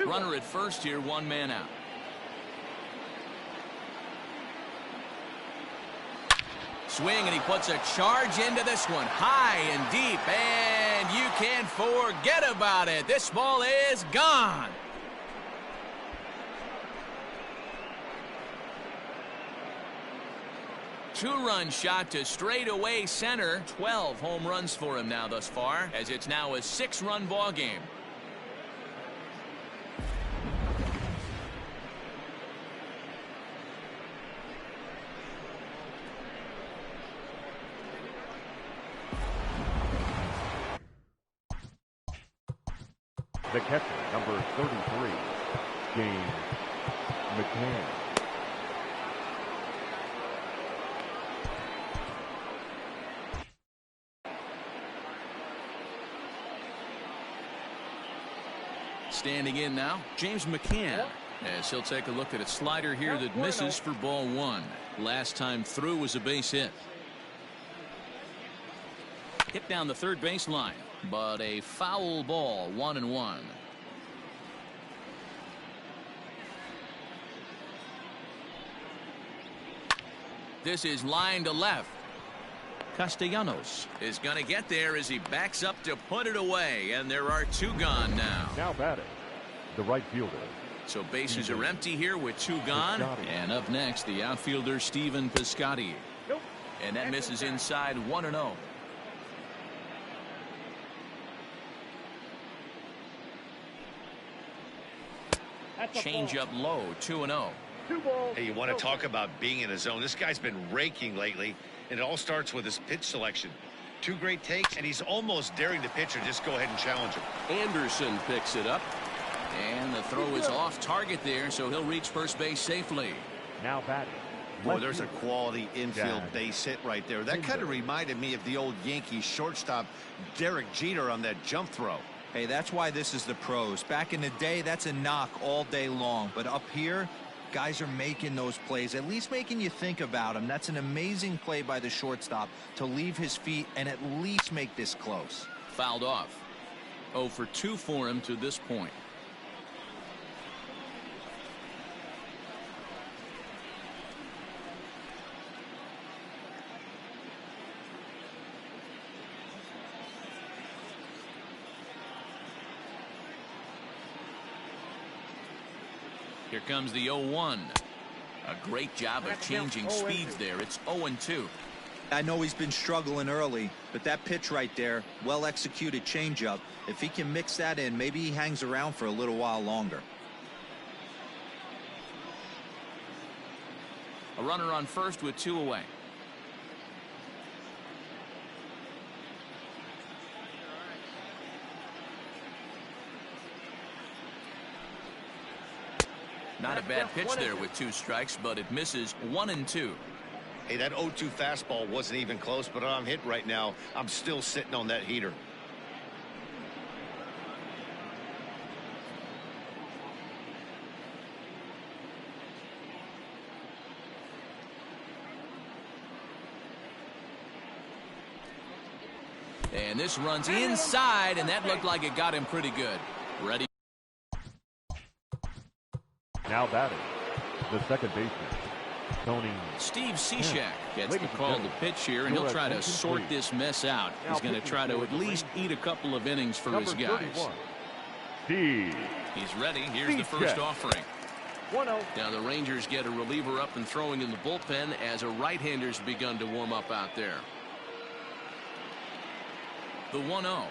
S1: Runner at first here, 1 man out. Swing, and he puts a charge into this one, high and deep, and you can't forget about it. This ball is gone. Two-run shot to straightaway center. 12 home runs for him now thus far, as it's now a 6-run ball game.
S3: The catcher, number 33, James McCann.
S1: Standing in now, James McCann, as he'll take a look at a slider here that misses for ball 1. Last time through was a base hit. Hit down the third baseline, but a foul ball, 1-1. This is line to left. Castellanos is going to get there as he backs up to put it away, and there are 2 gone now.
S3: Now batting, the right fielder.
S1: So bases are empty here with 2 gone. And up next, the outfielder Stephen Piscotty. And that misses inside, 1-0. Change up low, 2-0.
S2: Hey, you want to talk about being in a zone? This guy's been raking lately, and it all starts with his pitch selection. 2 great takes, and he's almost daring the pitcher just go ahead and challenge him.
S1: Anderson picks it up, and the throw is off target there, so he'll reach first base safely.
S3: Now batting,
S2: Boy, there's a quality infield base hit right there. That kind of reminded me of the old Yankees shortstop Derek Jeter on that jump throw.
S4: Hey, that's why this is the pros. Back in the day, that's a knock all day long. But up here, guys are making those plays, at least making you think about them. That's an amazing play by the shortstop to leave his feet and at least make this close.
S1: Fouled off. 0 for 2 for him to this point. Here comes the 0-1. A great job of changing speeds there. It's 0-2.
S4: I know he's been struggling early, but that pitch right there, well-executed changeup. If he can mix that in, maybe he hangs around for a little while longer.
S1: A runner on first with 2 away. Not a bad pitch there with 2 strikes, but it misses 1-2.
S2: Hey, that 0-2 fastball wasn't even close, but I'm hit right now. I'm still sitting on that heater.
S1: And this runs inside, and that looked like it got him pretty good. Ready.
S3: Now batting, the second baseman, Tony.
S1: Steve Cishek gets the call to pitch here, and he'll try to sort this mess out. He's going to try to at least eat a couple of innings for his guys.
S3: Steve.
S1: He's ready. Here's the first offering. Now the Rangers get a reliever up and throwing in the bullpen as a right-hander's begun to warm up out there. The 1-0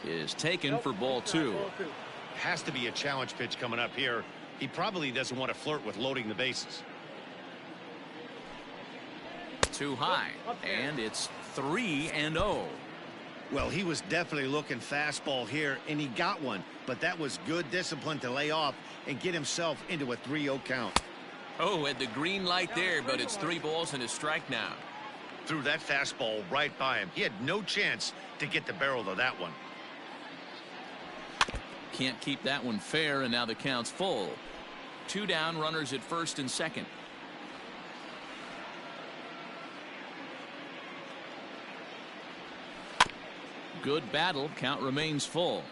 S1: is taken for ball 2.
S2: Has to be a challenge pitch coming up here. He probably doesn't want to flirt with loading the bases.
S1: Too high, and it's 3-0.
S2: Well, he was definitely looking fastball here, and he got one. But that was good discipline to lay off and get himself into a 3-0 count.
S1: Oh, at the green light there, but it's 3 balls and a strike now.
S2: Threw that fastball right by him. He had no chance to get the barrel of that one.
S1: Can't keep that one fair, and now the count's full. 2 down, runners at first and second. Good battle. Count remains full.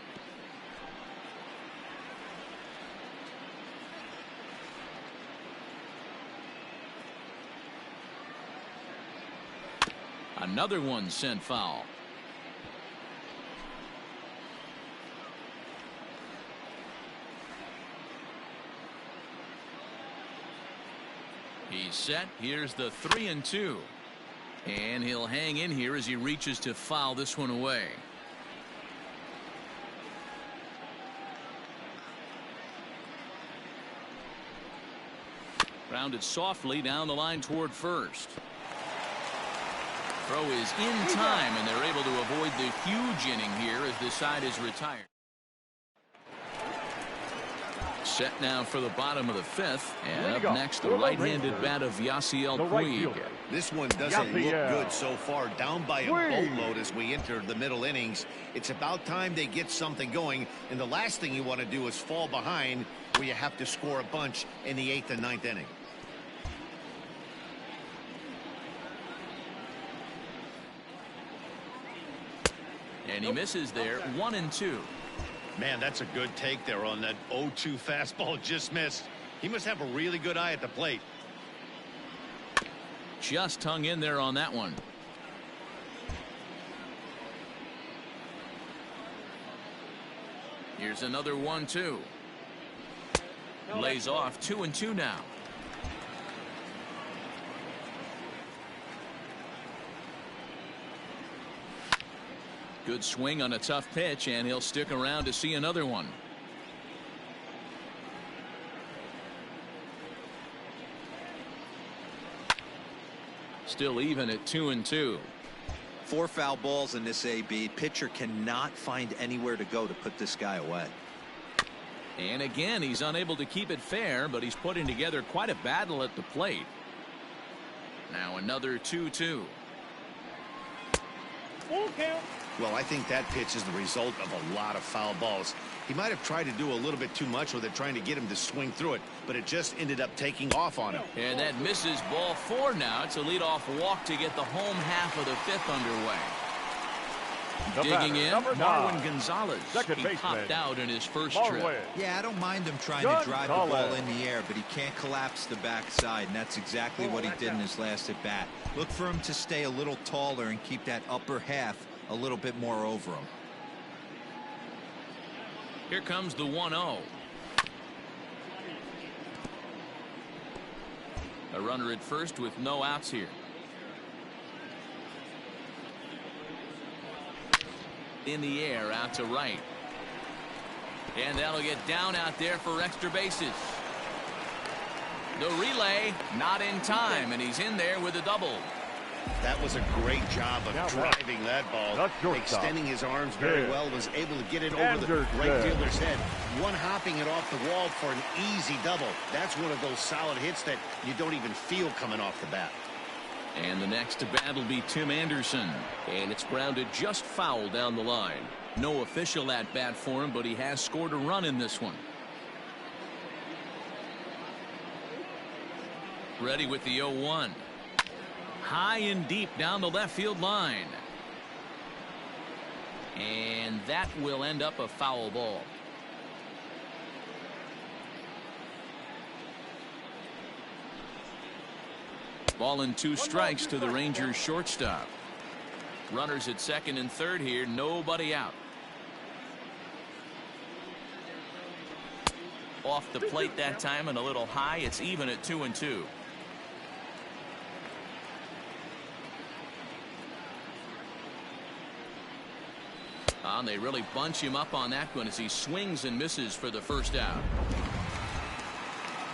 S1: Another one sent foul. He's set. Here's the 3-2. And he'll hang in here as he reaches to foul this one away. Grounded softly down the line toward first. Throw is in time, and they're able to avoid the huge inning here as this side is retired. Set now for the bottom of the 5th, and up next the right-handed bat of Yasiel Puig.
S2: This one doesn't look good so far, down by a boatload as we enter the middle innings. It's about time they get something going, and the last thing you want to do is fall behind where you have to score a bunch in the 8th and 9th inning.
S1: And he misses there. 1-2.
S2: Man, that's a good take there on that 0-2 fastball. Just missed. He must have a really good eye at the plate.
S1: Just hung in there on that one. Here's another 1-2. Lays off. 2-2 now. Good swing on a tough pitch, and he'll stick around to see another one. Still even at 2-2.
S4: 4 foul balls in this AB. Pitcher cannot find anywhere to go to put this guy away.
S1: And again, he's unable to keep it fair, but he's putting together quite a battle at the plate. Now another 2-2.
S5: Full count.
S2: Well, I think that pitch is the result of a lot of foul balls. He might have tried to do a little bit too much with it, trying to get him to swing through it, but it just ended up taking off on him.
S1: And that misses. Ball 4 now. It's a leadoff walk to get the home half of the 5th underway. Digging in, Marwin Gonzalez. He popped out in his first trip.
S4: Yeah, I don't mind him trying to drive the ball in the air, but he can't collapse the backside, and that's exactly what he did in his last at-bat. Look for him to stay a little taller and keep that upper half a little bit more over him.
S1: Here comes the 1-0. A runner at first with no outs here. In the air, out to right. And that'll get down out there for extra bases. The relay, not in time, and he's in there with a double.
S2: That was a great job of driving that ball, extending his arms very well, was able to get it over the right fielder's head, one-hopping it off the wall for an easy double. That's one of those solid hits that you don't even feel coming off the bat.
S1: And the next to bat will be Tim Anderson, and it's grounded just foul down the line. No official at bat for him, but he has scored a run in this one. Ready with the 0-1. High and deep down the left field line. And that will end up a foul ball. Ball and 2 strikes to the Rangers shortstop. Runners at second and third here, nobody out. Off the plate that time and a little high. It's even at 2-2. And they really bunch him up on that one as he swings and misses for the first out.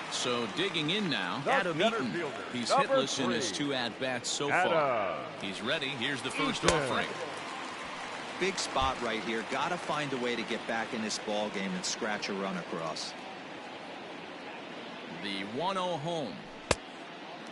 S1: So digging in now, Adam Eaton. He's hitless in his 2 at-bats so far. He's ready. Here's the first offering.
S4: Big spot right here. Got to find a way to get back in this ball game and scratch a run across.
S1: The 1-0 home.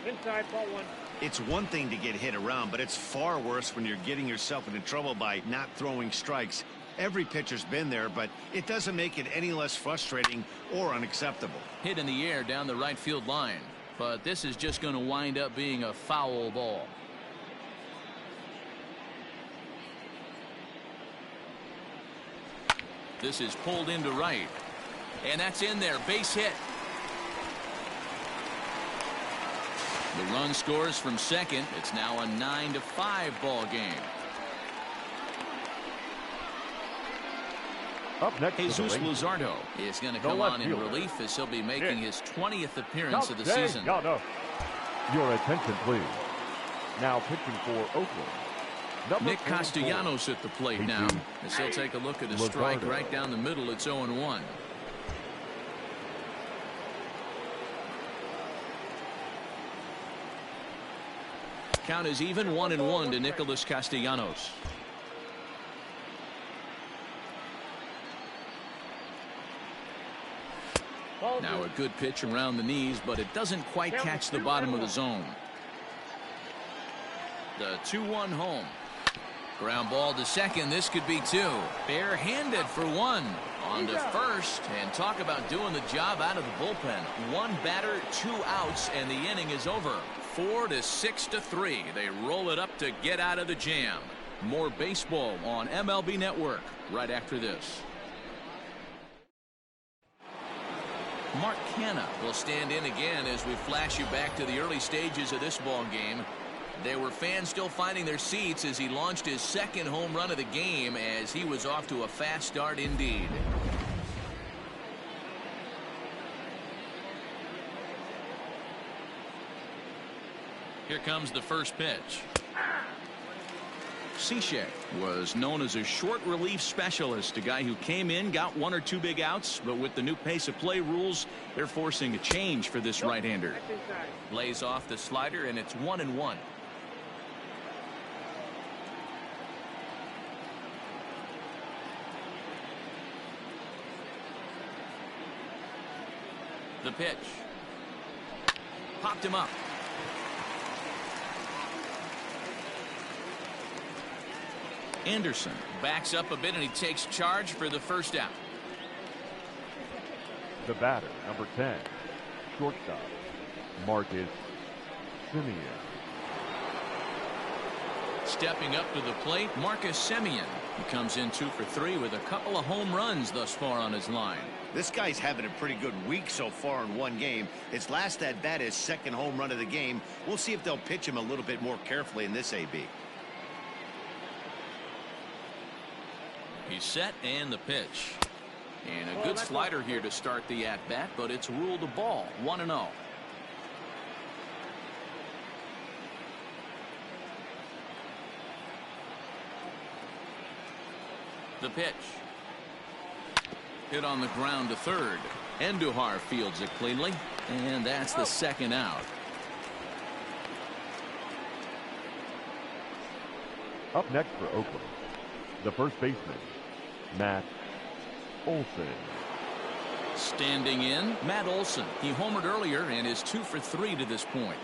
S5: Inside, ball 1.
S2: It's one thing to get hit around, but it's far worse when you're getting yourself into trouble by not throwing strikes. Every pitcher's been there, but it doesn't make it any less frustrating or unacceptable.
S1: Hit in the air down the right field line, but this is just going to wind up being a foul ball. This is pulled into right, and that's in there. Base hit. The run scores from second. It's now a 9-5 ball game.
S3: Up next,
S1: Jesus Luzardo is going to come on in relief as he'll be making his 20th appearance of the season.
S3: Your attention, please. Now pitching for Oakland.
S1: Nick Castellanos at the plate now as he'll take a look at a strike right down the middle. It's 0-1. Count is even, 1-1 to Nicholas Castellanos. Now a good pitch around the knees, but it doesn't quite catch the bottom of the zone. The 2-1 home. Ground ball to second. This could be 2. Barehanded for 1. On to first, and talk about doing the job out of the bullpen. 1 batter, 2 outs, and the inning is over. 4-6-3. They roll it up to get out of the jam. More baseball on MLB Network right after this. Mark Canha will stand in again as we flash you back to the early stages of this ball game. There were fans still finding their seats as he launched his 2nd home run of the game, as he was off to a fast start indeed. Here comes the first pitch. Cishek was known as a short relief specialist, a guy who came in, got 1 or 2 big outs, but with the new pace of play rules, they're forcing a change for this right-hander. Lays off the slider, and it's 1-1. The pitch. Popped him up. Anderson backs up a bit and he takes charge for the first out.
S3: The batter, number 10, shortstop, Marcus Semien.
S1: Stepping up to the plate, Marcus Semien. He comes in 2 for 3 with a couple of home runs thus far on his line.
S2: This guy's having a pretty good week so far in one game. His last at bat is second home run of the game. We'll see if they'll pitch him a little bit more carefully in this AB.
S1: He's set and the pitch. And a good slider here to start the at-bat, but it's ruled a ball, 1-0. The pitch. Hit on the ground to third. Andujar fields it cleanly, and that's the second out.
S3: Up next for Oakland, the first baseman, Matt Olson.
S1: Standing in, Matt Olson. He homered earlier and is 2 for 3 to this point.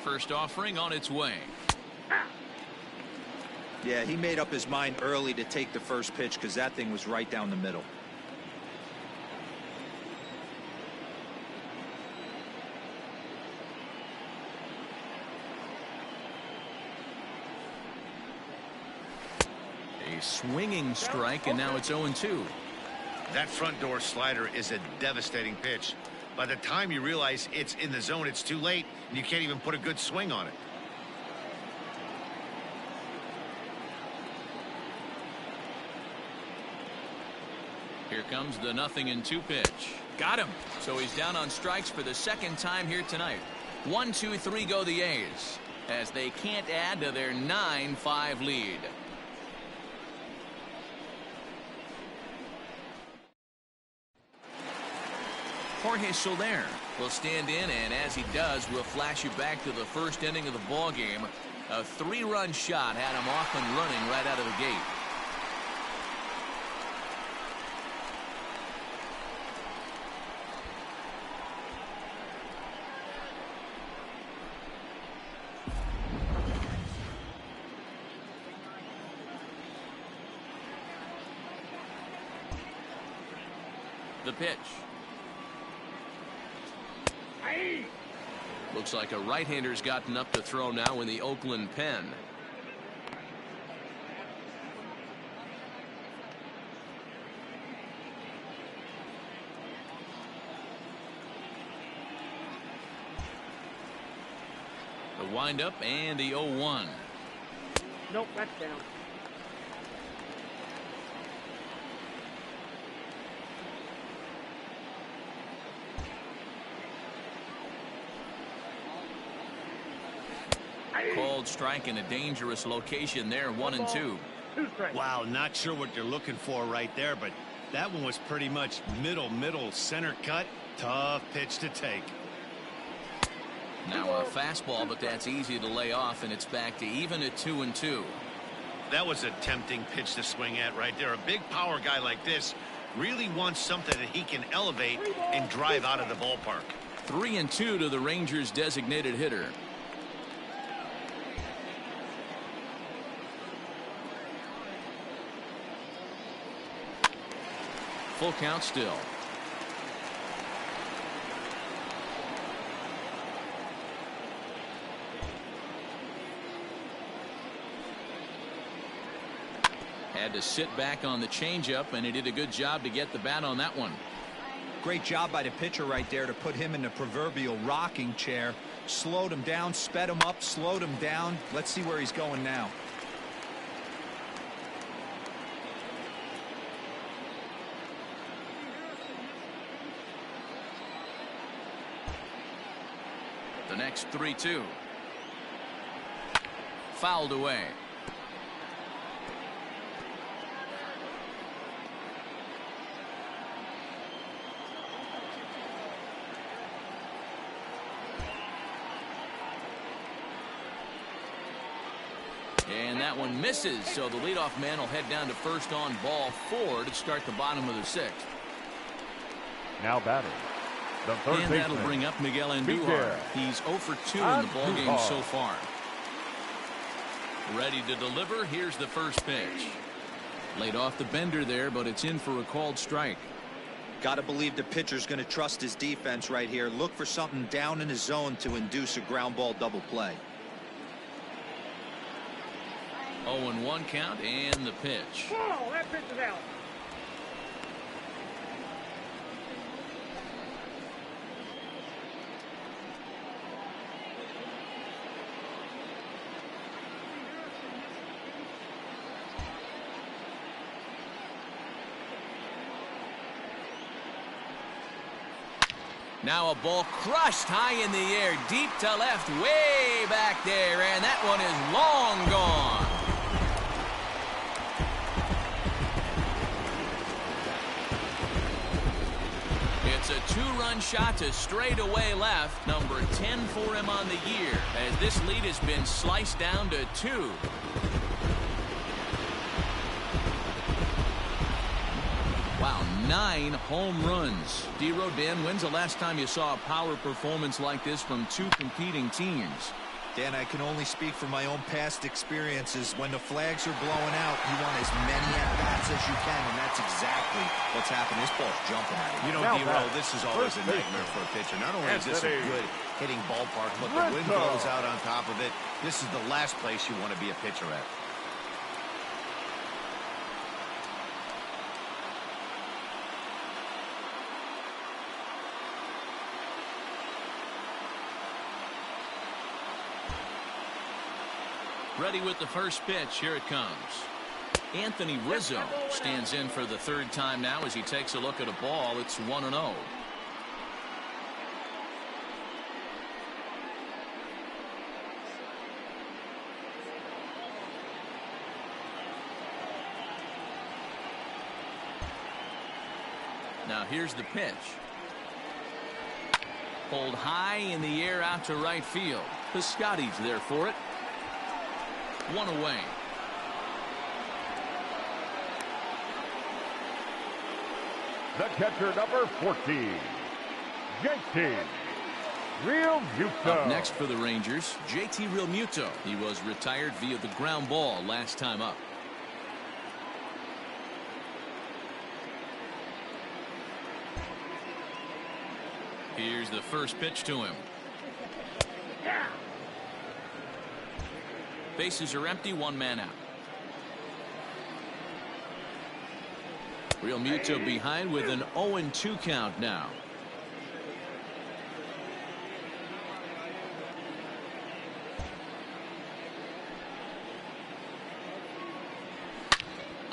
S1: First offering on its way.
S4: Yeah, he made up his mind early to take the first pitch because that thing was right down the middle.
S1: A swinging strike, and now it's 0-2.
S2: That front door slider is a devastating pitch. By the time you realize it's in the zone, it's too late, and you can't even put a good swing on it.
S1: Here comes the 0-2 pitch. Got him. So he's down on strikes for the second time here tonight. 1-2-3 go the A's, as they can't add to their 9-5 lead. Jorge Soler will stand in, and as he does, we'll flash you back to the first inning of the ball game. A 3-run shot had him off and running right out of the gate. The pitch. Looks like a right-hander's gotten up to throw now in the Oakland pen. The windup and the 0-1.
S5: Nope, that's down.
S1: Called strike in a dangerous location there, 1-2.
S2: Wow, not sure what you're looking for right there, but that one was pretty much middle center cut. Tough pitch to take.
S1: Now a fastball, but that's easy to lay off, and it's back to even at 2-2.
S2: That was a tempting pitch to swing at right there. A big power guy like this really wants something that he can elevate and drive out of the ballpark.
S1: 3-2 to the Rangers' designated hitter. Full count still. Had to sit back on the changeup, and he did a good job to get the bat on that one.
S4: Great job by the pitcher right there to put him in the proverbial rocking chair. Slowed him down, sped him up, slowed him down. Let's see where he's going now.
S1: The next 3-2. Fouled away. And that one misses, so the leadoff man will head down to first on ball 4 to start the bottom of the 6th.
S3: Now batting, the third
S1: And
S3: baseman.
S1: that'll bring up Miguel Andujar.
S3: Miguel
S1: He's 0 for 2 in the ball game so far. Ready to deliver. Here's the first pitch. Laid off the bender there, but it's in for a called strike.
S4: Got to believe the pitcher's going to trust his defense right here. Look for something down in his zone to induce a ground ball double play.
S1: 0-1 count and the pitch.
S5: Whoa, that pitch is out.
S1: Now a ball crushed high in the air, deep to left, way back there, and that one is long gone. It's a two-run shot to straightaway left, number 10 for him on the year, as this lead has been sliced down to 2. Wow, 9 home runs. Dan, when's the last time you saw a power performance like this from two competing teams?
S4: Dan, I can only speak from my own past experiences. When the flags are blowing out, you want as many at-bats as you can, and that's exactly what's happened. This ball's jumping at him.
S2: You know, D-Roll, this is always a nightmare for a pitcher. Not only is this a good hitting ballpark, but the wind blows out on top of it. This is the last place you want to be a pitcher at.
S1: Ready with the first pitch. Here it comes. Anthony Rizzo stands in for the third time now as he takes a look at a ball. It's 1-0. Now here's the pitch. Pulled high in the air out to right field. Piscotty's there for it. 1 away.
S3: The catcher, number 14, JT Realmuto.
S1: Up next for the Rangers, JT Realmuto. He was retired via the ground ball last time up. Here's the first pitch to him. Bases are empty, 1 man out. Realmuto behind with an 0-2 count now.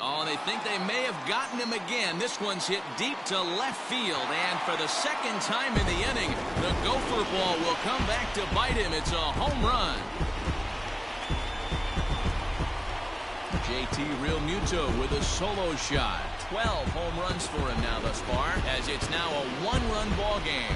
S1: Oh, they think they may have gotten him again. This one's hit deep to left field, and for the second time in the inning, the gopher ball will come back to bite him. It's a home run. JT Realmuto with a solo shot. 12 home runs for him now thus far, as it's now a 1-run ball game.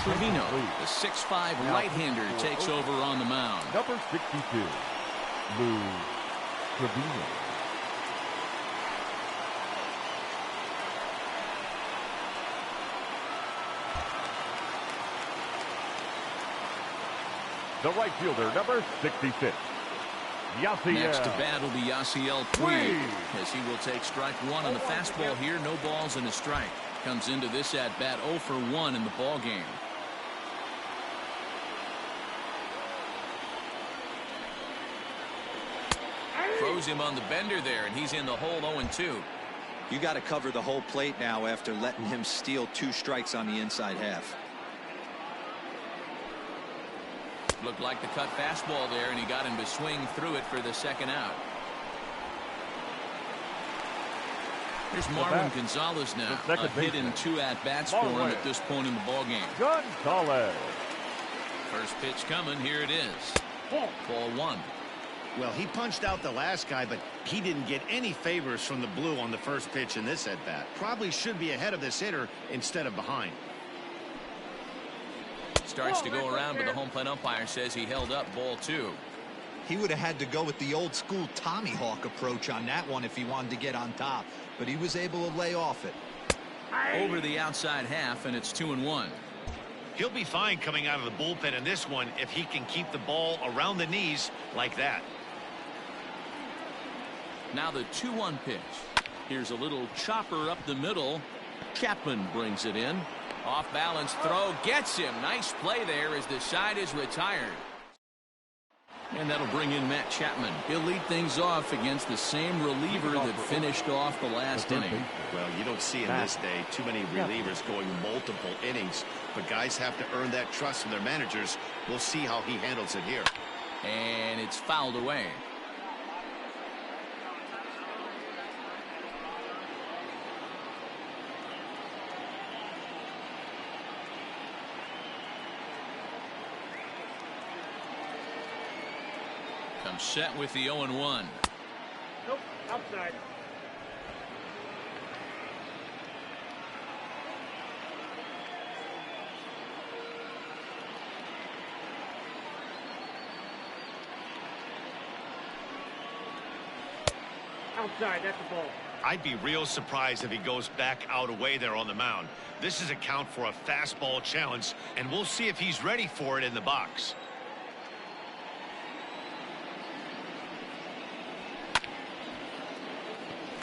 S1: Trevino, the 6'5" right-hander, takes over on the mound.
S3: Number 62, Lou Trevino. The right fielder, number 66, Yasiel.
S1: Next to bat will be Yasiel Puig, as he will take strike 1 on the fastball here. No balls and a strike. Comes into this at-bat 0 for 1 in the ball game. Throws him on the bender there, and he's in the hole 0-2.
S4: You got to cover the whole plate now after letting him steal 2 strikes on the inside half.
S1: Looked like the cut fastball there, and he got him to swing through it for the second out. Here's Marwin Gonzalez now. A hit in 2 at-bats for him at this point in the ball game.
S3: Gonzalez.
S1: First pitch coming. Here it is. Ball 1.
S2: Well, he punched out the last guy, but he didn't get any favors from the blue on the first pitch in this at-bat. Probably should be ahead of this hitter instead of behind.
S1: Starts to go around, but the home plate umpire says he held up ball 2.
S4: He would have had to go with the old school Tommy Hawk approach on that one if he wanted to get on top, but he was able to lay off it.
S1: Over the outside half, and it's 2-1.
S2: He'll be fine coming out of the bullpen in this one if he can keep the ball around the knees like that.
S1: Now the 2-1 pitch. Here's a little chopper up the middle. Chapman brings it in. Off balance throw gets him. Nice play there as the side is retired. And that'll bring in Matt Chapman. He'll lead things off against the same reliever that finished off the last inning.
S2: Well, you don't see in this day too many relievers going multiple innings, but guys have to earn that trust from their managers. We'll see how he handles it here.
S1: And it's fouled away. Comes set with the 0-1.
S5: Nope, outside. Outside, that's the ball.
S2: I'd be real surprised if he goes back out away there on the mound. This is a count for a fastball challenge, and we'll see if he's ready for it in the box.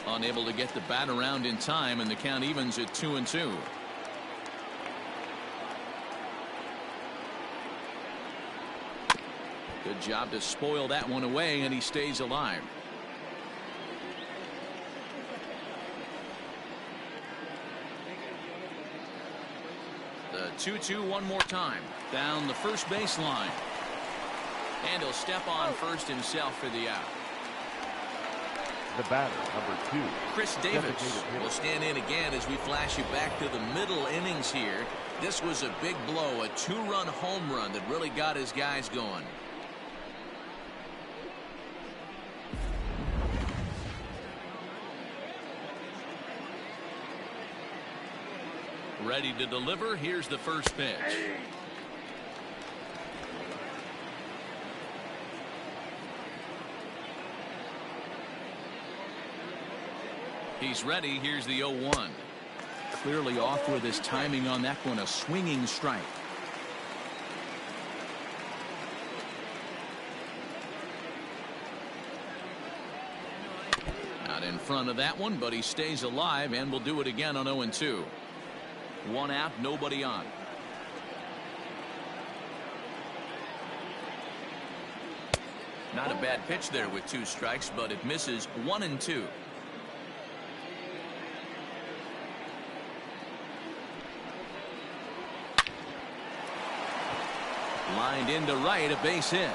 S1: Unable to get the bat around in time, and the count evens at 2-2. Good job to spoil that one away, and he stays alive. The 2-2 one more time. Down the first base line. And he'll step on first himself for the out.
S3: The batter, number 2.
S1: Chris Davis will stand in again as we flash you back to the middle innings here. This was a big blow, a 2-run home run that really got his guys going. Ready to deliver. Here's the first pitch. He's ready. Here's the 0-1. Clearly off with his timing on that one. A swinging strike. Not in front of that one, but he stays alive and will do it again on 0-2. 1 out, nobody on. Not a bad pitch there with 2 strikes, but it misses. 1-2. Lined into right, a base hit.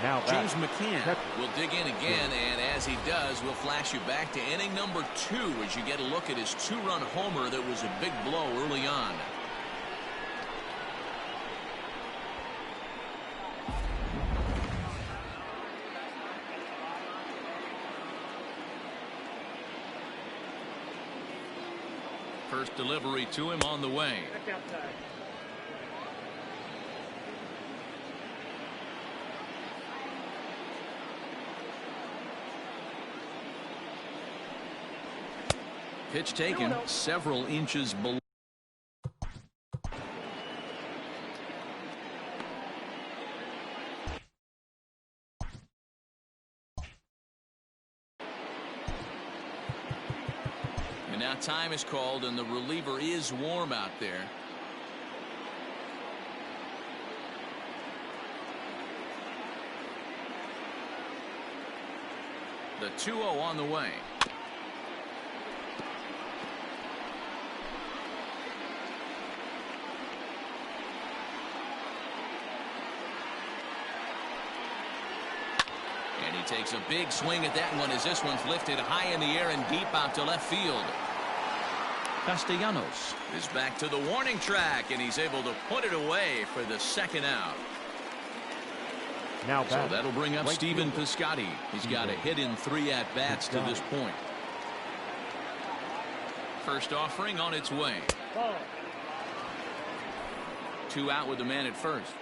S3: Now
S1: James McCann will dig in again, and as he does, we'll flash you back to inning number 2 as you get a look at his 2-run homer that was a big blow early on. First delivery to him on the way.
S5: That's outside.
S1: Pitch taken several inches below. And now time is called, and the reliever is warm out there. The 2-0 on the way. And he takes a big swing at that one as this one's lifted high in the air and deep out to left field. Castellanos is back to the warning track, and he's able to put it away for the second out.
S3: Now
S1: so that'll bring up Stephen Piscotty. He's got a hit in 3 at-bats to this point. First offering on its way. 2 out with the man at first.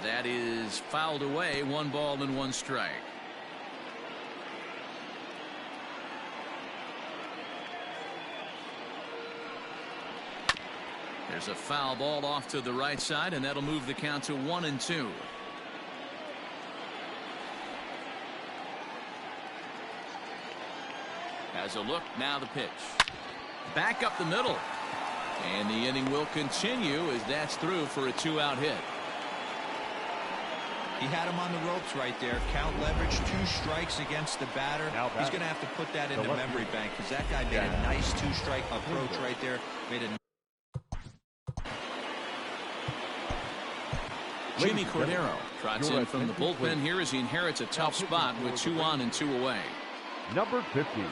S1: That is fouled away. 1 ball and 1 strike. There's a foul ball off to the right side, and that'll move the count to 1-2. Has a look, now the pitch. Back up the middle. And the inning will continue as that's through for a 2-out hit.
S4: He had him on the ropes right there. Count leverage, 2 strikes against the batter. He's going to have to put that into memory bank because that guy made a nice 2-strike approach right there.
S1: Jimmy Cordero trots in from the bullpen here as he inherits a tough spot with 2 on and 2 away.
S3: Number 50.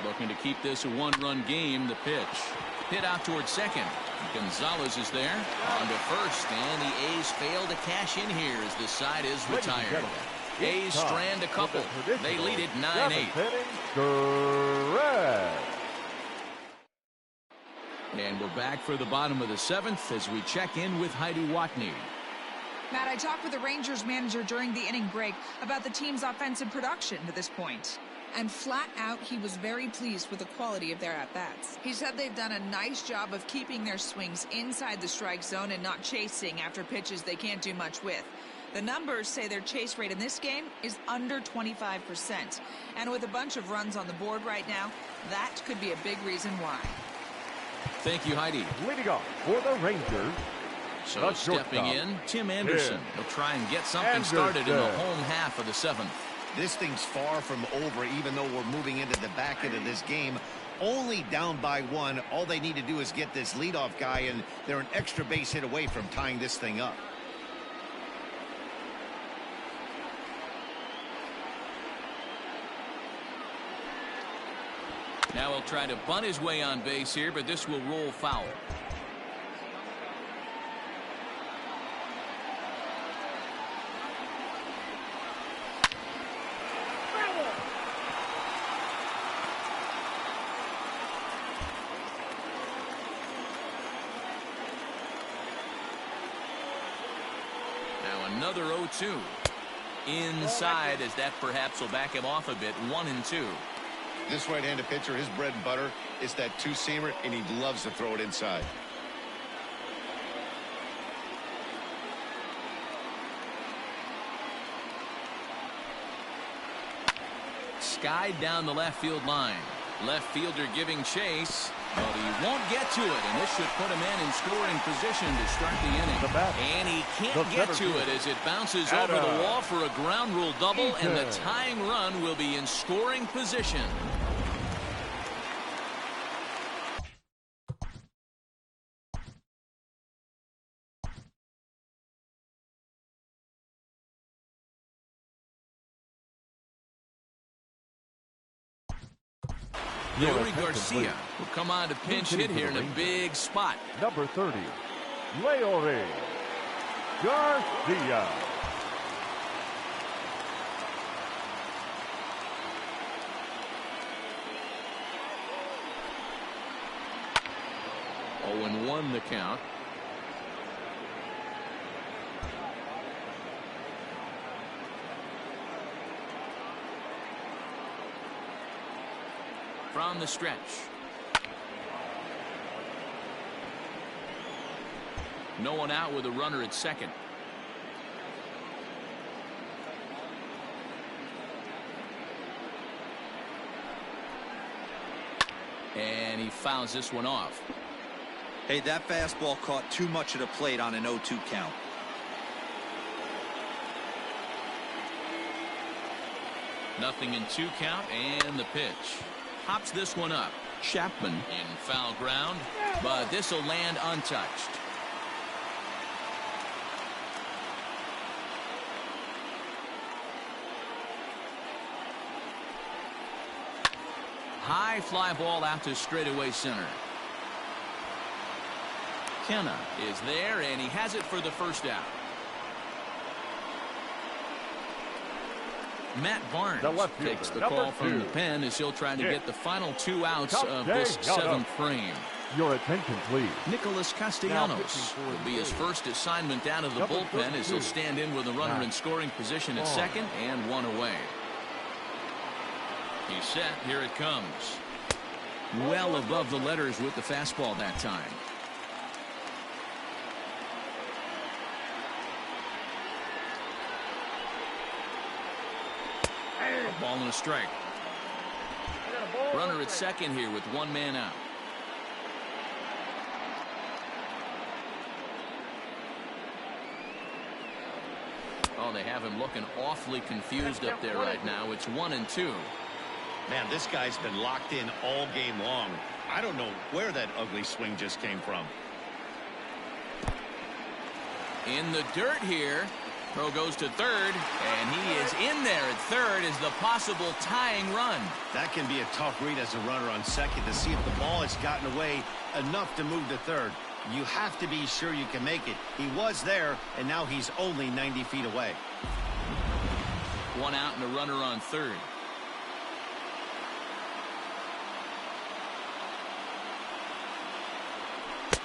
S1: Looking to keep this a 1-run game. The pitch hit out towards second. Gonzalez is there on to first, and the A's fail to cash in here as the side is retired. A's strand a couple. They lead it 9-8. And we're back for the bottom of the 7th as we check in with Heidi Watney.
S6: Matt, I talked with the Rangers manager during the inning break about the team's offensive production to this point. And flat out, he was very pleased with the quality of their at-bats. He said they've done a nice job of keeping their swings inside the strike zone and not chasing after pitches they can't do much with. The numbers say their chase rate in this game is under 25%. And with a bunch of runs on the board right now, that could be a big reason why.
S1: Thank you, Heidi.
S3: Leading off for the Rangers.
S1: So stepping in, Tim Anderson. He'll try and get something started in the home half of the 7th.
S2: This thing's far from over, even though we're moving into the back end of this game. Only down by 1. All they need to do is get this leadoff guy, and they're an extra base hit away from tying this thing up.
S1: Now he'll try to bunt his way on base here, but this will roll foul. Another 0-2 inside as that perhaps will back him off a bit. 1-2.
S2: This right-handed pitcher, his bread and butter is that 2-seamer, and he loves to throw it inside.
S1: Skied down the left field line. Left fielder giving chase, but he won't get to it, and this should put him in scoring position to start the inning. And he can't get to it as it bounces over the wall for a ground rule double, and the tying run will be in scoring position. Yuri Garcia will come on to pinch hit here in a big spot.
S3: Number 30, Yuri Garcia.
S1: Oh, and 1 the count. From the stretch. No one out with a runner at second. And he fouls this one off.
S4: Hey, that fastball caught too much of the plate on an 0-2 count.
S1: Nothing in 2 count, and the pitch. Hops this one up. Chapman in foul ground, but this will land untouched. High fly ball out to straightaway center. Kenna is there, and he has it for the first out. Matt Barnes takes the call from the pen as he'll try to get the final 2 outs of this 7th frame.
S3: Your attention, please.
S1: Nicholas Castellanos will be his first assignment down to the bullpen as he'll stand in with a runner in scoring position at second and 1 away. He's set. Here it comes. Well above the letters with the fastball that time. A ball and a strike. Runner at second here with 1 man out. Oh, they have him looking awfully confused up there right now. It's 1-2.
S2: Man, this guy's been locked in all game long. I don't know where that ugly swing just came from.
S1: In the dirt here. Throw goes to third, and he is in there at third as the possible tying run.
S2: That can be a tough read as a runner on second to see if the ball has gotten away enough to move to third. You have to be sure you can make it. He was there, and now he's only 90 feet away.
S1: 1 out and a runner on third.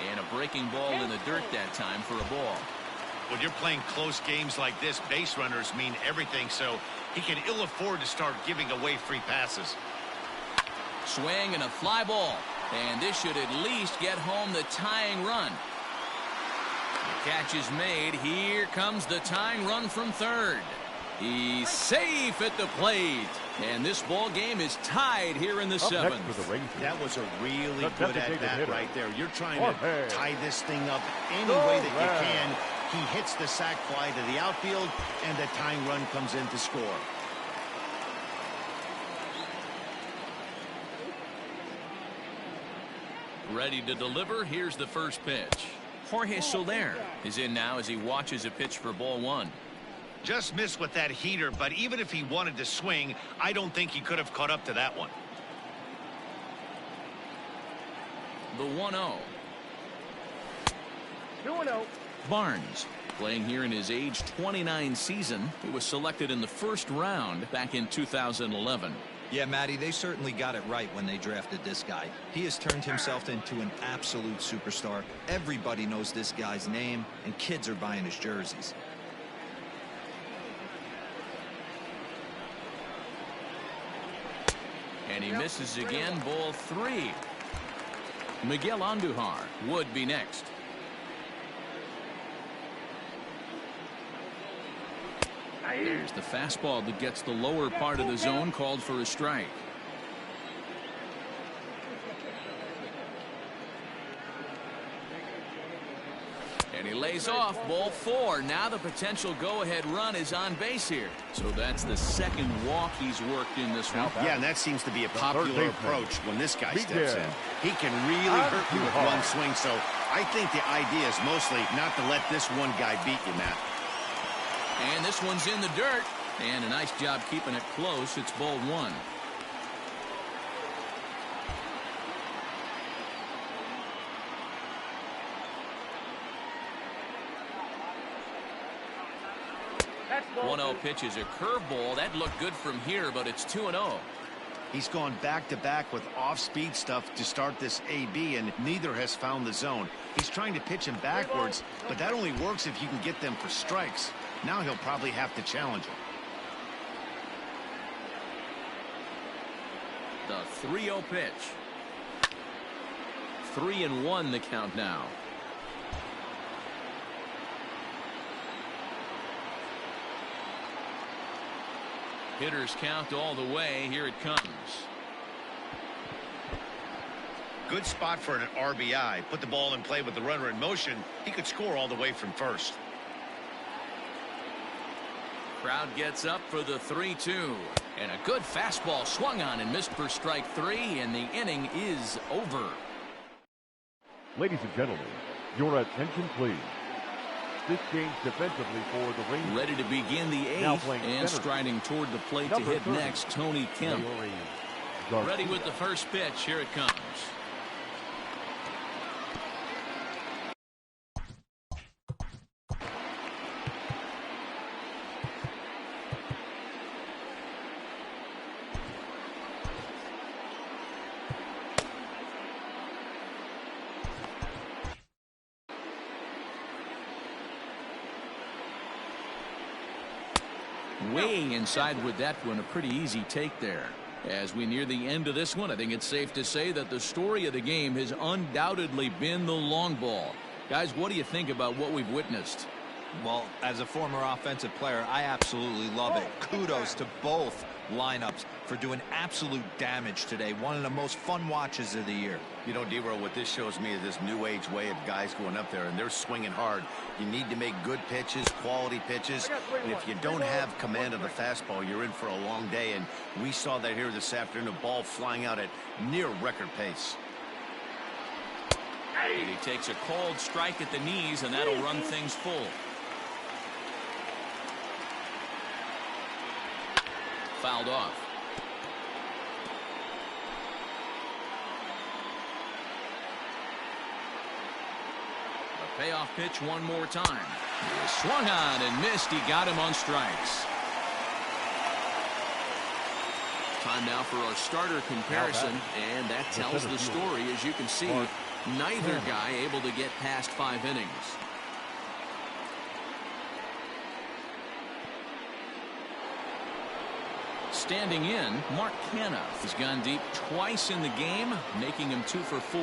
S1: And a breaking ball in the dirt that time for a ball.
S2: When you're playing close games like this, base runners mean everything, so he can ill afford to start giving away free passes.
S1: Swing and a fly ball. And this should at least get home the tying run. The catch is made. Here comes the tying run from third. He's safe at the plate. And this ball game is tied here in the 7th.
S2: That was a really good at-bat right there. You're trying to tie this thing up any way that you can. He hits the sac fly to the outfield, and the tying run comes in to score.
S1: Ready to deliver. Here's the first pitch. Jorge Soler is in now as he watches a pitch for ball 1.
S2: Just missed with that heater, but even if he wanted to swing, I don't think he could have caught up to that one.
S1: The 1-0.
S5: 2-0.
S1: Barnes playing here in his age 29 season. He was selected in the 1st round back in 2011.
S4: Yeah, Matty, they certainly got it right when they drafted this guy. He has turned himself into an absolute superstar. Everybody knows this guy's name, and kids are buying his jerseys.
S1: And he misses again. Ball 3. Miguel Andujar would be next. There's the fastball that gets the lower part of the zone, called for a strike. And he lays off. Ball 4. Now the potential go-ahead run is on base here. So that's the 2nd walk he's worked in this one.
S2: Yeah, and that seems to be a popular approach when this guy steps in. He can really hurt you with one swing, so I think the idea is mostly not to let this one guy beat you, Matt.
S1: And this one's in the dirt. And a nice job keeping it close. It's ball 1.
S5: That's ball
S1: 1-0 pitch is a curveball. That looked good from here, but it's 2-0.
S2: He's gone back-to-back with off-speed stuff to start this AB, and neither has found the zone. He's trying to pitch him backwards, but that only works if you can get them for strikes. Now he'll probably have to challenge him.
S1: The 3-0 pitch. 3-1 the count now. Hitters count all the way. Here it comes.
S2: Good spot for an RBI. Put the ball in play with the runner in motion. He could score all the way from first.
S1: Crowd gets up for the 3-2. And a good fastball swung on and missed for strike 3, and the inning is over.
S3: Ladies and gentlemen, your attention please. This change defensively for the Rangers.
S1: Ready to begin the 8th, and striding toward the plate to hit next, Tony Kemp. Ready with the first pitch. Here it comes. Way inside with that one, a pretty easy take there. As we near the end of this one, I think it's safe to say that the story of the game has undoubtedly been the long ball. Guys, what do you think about what we've witnessed?
S4: Well, as a former offensive player, I absolutely love it. Kudos to both lineups for doing absolute damage today. One of the most fun watches of the year.
S2: You know, D-Roll, what this shows me is this new age way of guys going up there, and they're swinging hard. You need to make good pitches, quality pitches, and if you don't have command of the fastball, you're in for a long day, and we saw that here this afternoon, a ball flying out at near record pace.
S1: And he takes a called strike at the knees, and that'll run things full. Fouled off. A payoff pitch one more time. He swung on and missed. He got him on strikes. Time now for our starter comparison, and that tells the story. As you can see, neither guy able to get past 5 innings. Standing in, Mark Canha has gone deep twice in the game, making him 2 for 4.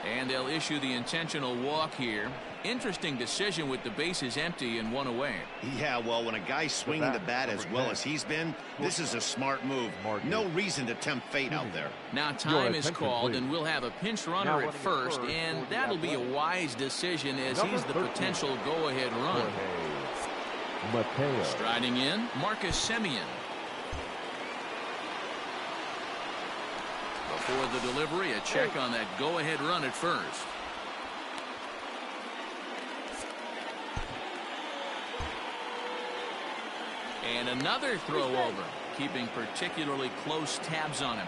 S1: And they'll issue the intentional walk here. Interesting decision with the bases empty and 1 away.
S2: Yeah, well, when a guy's swinging the bat as well as he's been, this is a smart move. No reason to tempt fate out there.
S1: Now time is called, and we'll have a pinch runner at first, and that'll be a wise decision as he's the potential go-ahead run. Striding in, Marcus Semien. Before the delivery, a check on that go-ahead run at first. And another throw over, keeping particularly close tabs on him.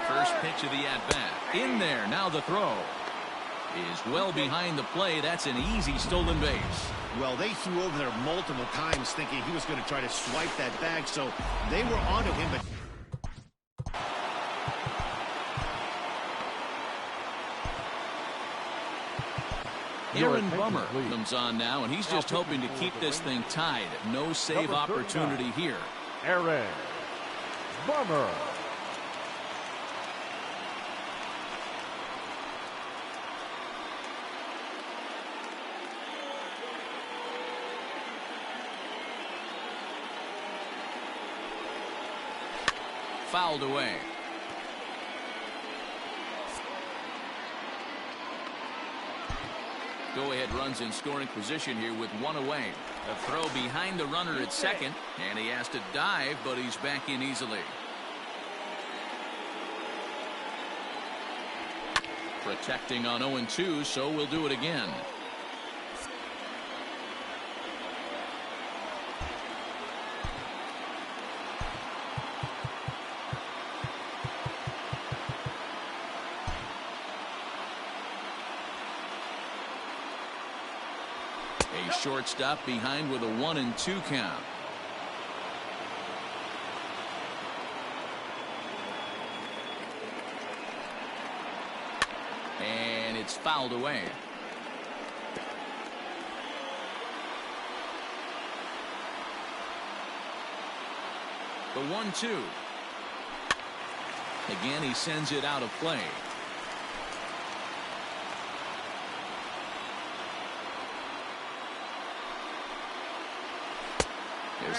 S1: First pitch of the at-bat. In there, now the throw is well behind the play. That's an easy stolen base.
S2: Well, they threw over there multiple times thinking he was going to try to swipe that bag, so they were onto him, but
S1: Aaron Bummer comes on now, and he's just hoping to keep this thing tied. No save opportunity here.
S3: Aaron Bummer.
S1: Fouled away. Go-ahead runs in scoring position here with 1 away. A throw behind the runner at second, and he has to dive, but he's back in easily. Protecting on 0-2, so we'll do it again. A shortstop behind with a 1-2 count. And it's fouled away. The 1-2. Again, he sends it out of play.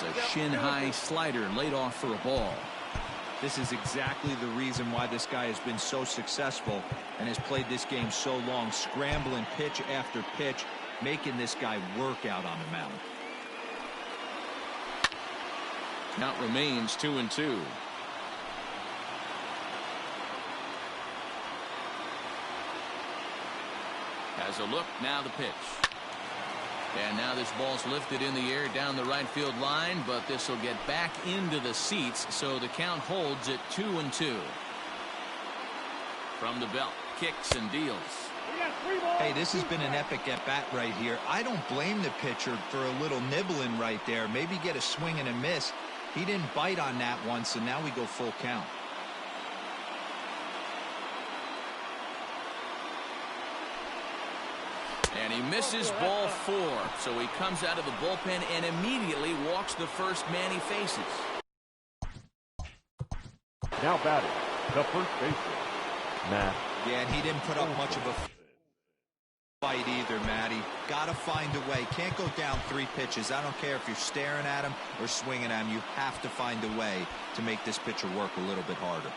S1: There's a shin-high slider laid off for a ball.
S4: This is exactly the reason why this guy has been so successful and has played this game so long, scrambling pitch after pitch, making this guy work out on the mound.
S1: Count remains 2-2. Has a look, now the pitch. And now this ball's lifted in the air down the right field line, but this will get back into the seats, so the count holds at 2-2. From the belt, kicks and deals.
S4: Hey, this has been an epic at-bat right here. I don't blame the pitcher for a little nibbling right there. Maybe get a swing and a miss. He didn't bite on that one, so now we go full count.
S1: And he misses ball 4, so he comes out of the bullpen and immediately walks the first man he faces.
S3: Now batting, the first baseman, Matt.
S4: Yeah, and he didn't put up much of a fight either, Matty. Got to find a way. Can't go down 3 pitches. I don't care if you're staring at him or swinging at him. You have to find a way to make this pitcher work a little bit harder.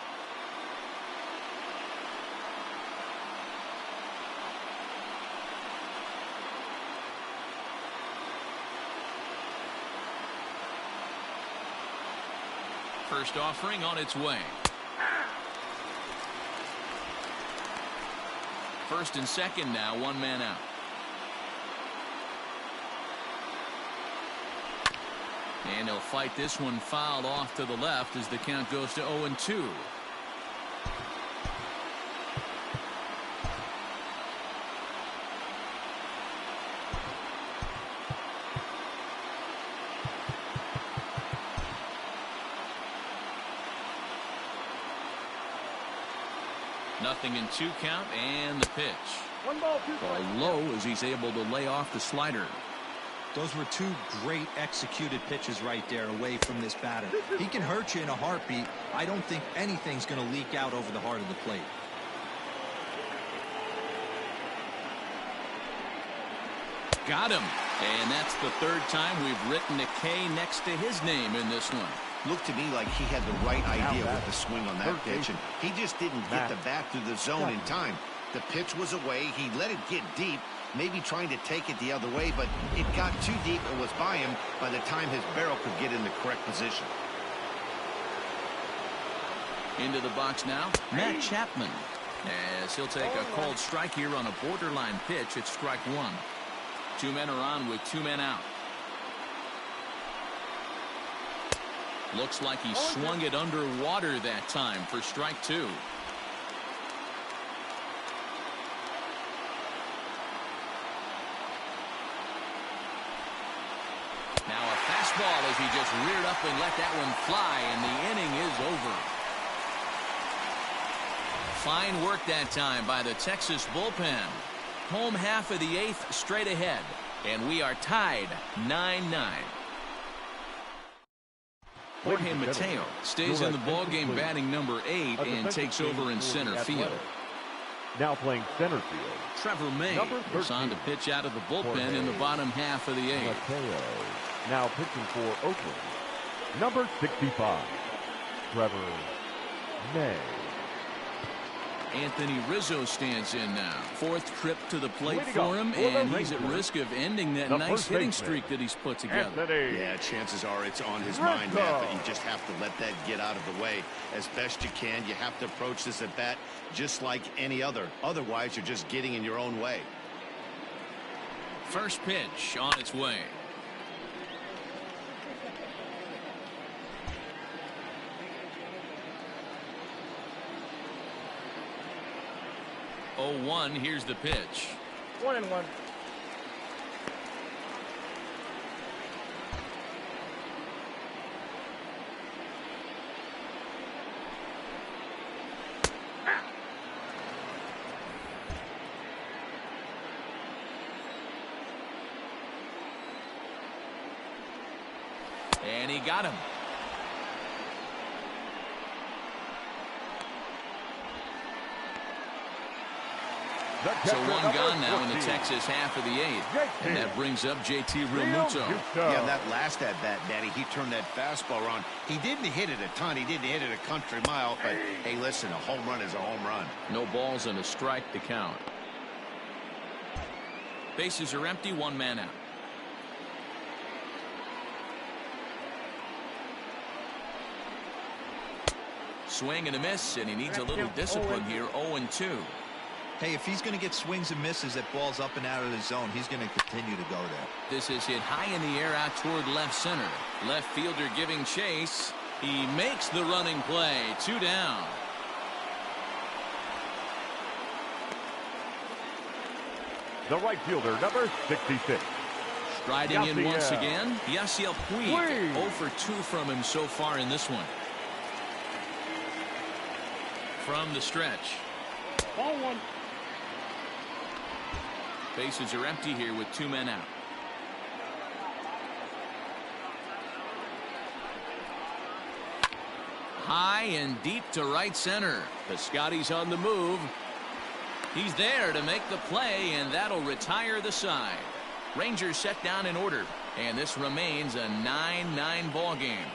S1: First offering on its way. First and second now, 1 man out. And he'll fight this one fouled off to the left as the count goes to 0-2. Nothing in 2 count, and the pitch.
S3: 1 ball, 2 strikes.
S1: Ball low as he's able to lay off the slider.
S4: Those were 2 great executed pitches right there away from this batter. He can hurt you in a heartbeat. I don't think anything's going to leak out over the heart of the plate.
S1: Got him. And that's the 3rd time we've written a K next to his name in this one.
S2: Looked to me like he had the right idea with the swing on that pitch, and he just didn't get the bat through the zone in time. The pitch was away. He let it get deep, maybe trying to take it the other way, but it got too deep and was by him by the time his barrel could get in the correct position.
S1: Into the box now, Matt Chapman, as he'll take a called strike here on a borderline pitch at strike 1. 2 men are on with 2 men out. Looks like he swung it underwater that time for strike 2. Now a fastball as he just reared up and let that one fly, and the inning is over. Fine work that time by the Texas bullpen. Home half of the 8th straight ahead, and we are tied 9-9. Jorge Mateo stays in the ballgame batting number 8 and takes over in center field.
S3: Now playing center field,
S1: Trevor May is on to pitch out of the bullpen in the bottom half of the 8th.
S3: Mateo. Now pitching for Oakland, number 65, Trevor May.
S1: Anthony Rizzo stands in now. 4th trip to the plate for him, and he's at risk of ending that nice hitting streak that he's put together.
S2: Yeah, chances are it's on his mind, Matt, but you just have to let that get out of the way as best you can. You have to approach this at bat just like any other. Otherwise, you're just getting in your own way.
S1: First pitch on its way. Oh, 1, here's the pitch.
S5: 1-1.
S1: And he got him. So one gone now in the Texas half of the 8th. And that brings up JT Realmuto.
S2: Yeah, that last at-bat, Danny, he turned that fastball around. He didn't hit it a ton. He didn't hit it a country mile. But, hey, listen, a home run is a home run.
S1: No balls and a strike to count. Bases are empty, one man out. Swing and a miss, and he needs a little discipline here. 0-2.
S4: Hey, if he's going to get swings and misses at balls up and out of the zone, he's going to continue to go there.
S1: This is hit high in the air out toward left center. Left fielder giving chase. He makes the running play. 2 down.
S3: The right fielder, number 66.
S1: Striding in once again, Yasiel Puig. 0 for 2 from him so far in this one. From the stretch.
S5: Ball 1.
S1: Bases are empty here with 2 men out. High and deep to right center. Piscotty's on the move. He's there to make the play, and that'll retire the side. Rangers set down in order, and this remains a 9-9 ball game.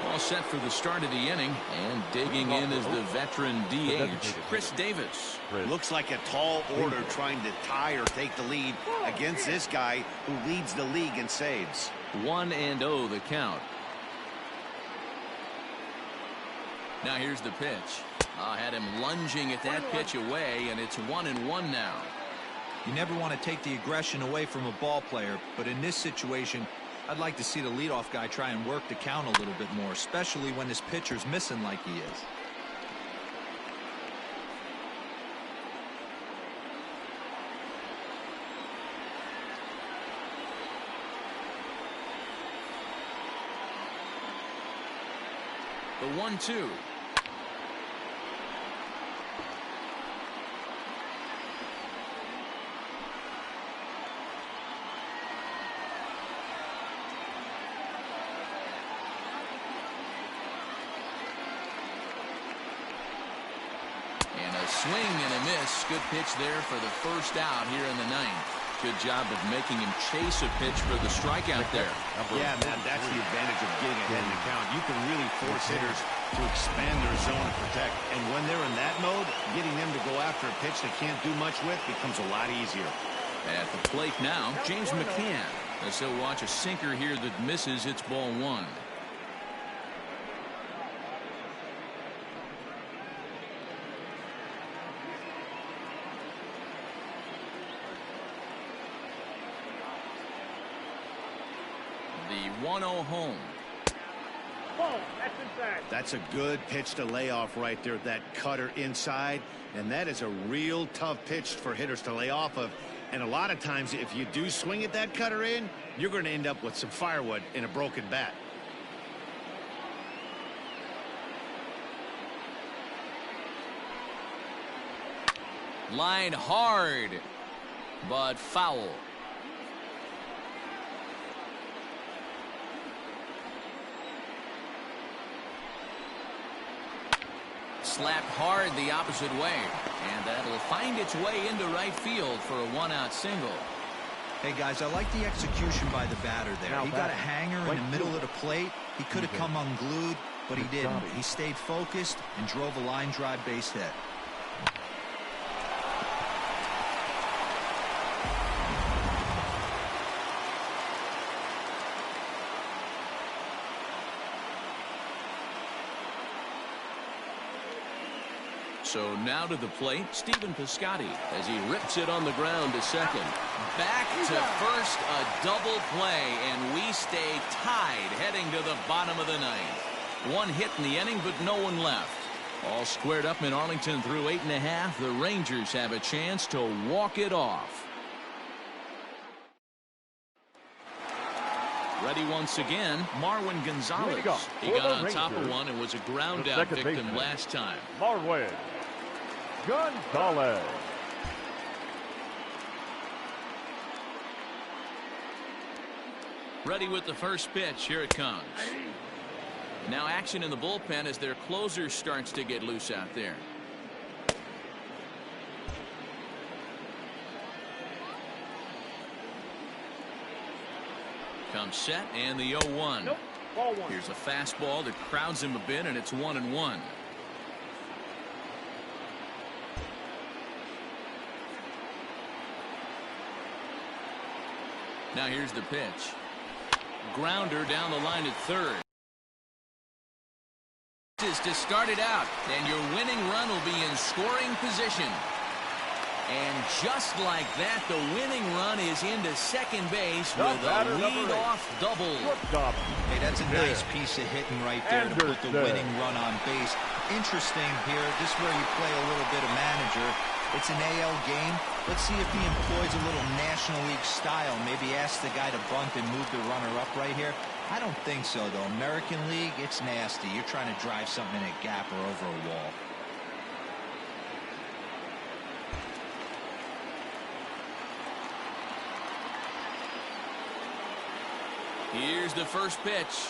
S1: All set for the start of the inning, and digging in is the veteran DH, Chris Davis.
S2: Looks like a tall order trying to tie or take the lead against this guy who leads the league in saves.
S1: 1-0 the count. Now here's the pitch. Had him lunging at that pitch away, and it's 1-1 now.
S4: You never want to take the aggression away from a ball player, but in this situation, I'd like to see the leadoff guy try and work the count a little bit more, especially when his pitcher's missing like he is.
S1: The 1-2. Swing and a miss. Good pitch there for the first out here in the 9th. Good job of making him chase a pitch for the strikeout there.
S2: Yeah, man, that's the advantage of getting ahead in the count. You can really force hitters to expand their zone and protect. And when they're in that mode, getting them to go after a pitch they can't do much with becomes a lot easier.
S1: At the plate now, James McCann. As he'll watch a sinker here that misses. It's ball 1. The 1-0 home.
S5: Ball. That's inside.
S2: That's a good pitch to lay off right there. That cutter inside. And that is a real tough pitch for hitters to lay off of. And a lot of times, if you do swing at that cutter in, you're going to end up with some firewood in a broken bat.
S1: Line hard, but foul. Slapped hard the opposite way, and that'll find its way into right field for a 1-out single.
S4: Hey guys, I like the execution by the batter there. He got a hanger in the middle of the plate. He could have come unglued, but he didn't. He stayed focused and drove a line drive base hit.
S1: So now to the plate, Stephen Piscotty as he rips it on the ground to second. Back to first, a double play, and we stay tied heading to the bottom of the 9th. One hit in the inning, but no one left. All squared up in Arlington through 8.5. The Rangers have a chance to walk it off. Ready once again, Marwin Gonzalez. He got on top of one and was a ground out victim last time.
S3: Marwin Gonzalez.
S1: Ready with the first pitch. Here it comes. Now action in the bullpen as their closer starts to get loose out there. Comes set and the 0-1.
S5: Nope. Ball one.
S1: Here's a fastball that crowds him a bit, and it's 1-1. Now here's the pitch. Grounder down the line at third. Is to start it out, and your winning run will be in scoring position. And just like that, the winning run is into second base with a lead-off double.
S4: Hey, that's a nice piece of hitting right there to put the winning run on base. Interesting here, this is where you play a little bit of manager. It's an AL game. Let's see if he employs a little National League style. Maybe ask the guy to bunt and move the runner up right here. I don't think so, though. American League, it's nasty. You're trying to drive something in a gap or over a wall.
S1: Here's the first pitch.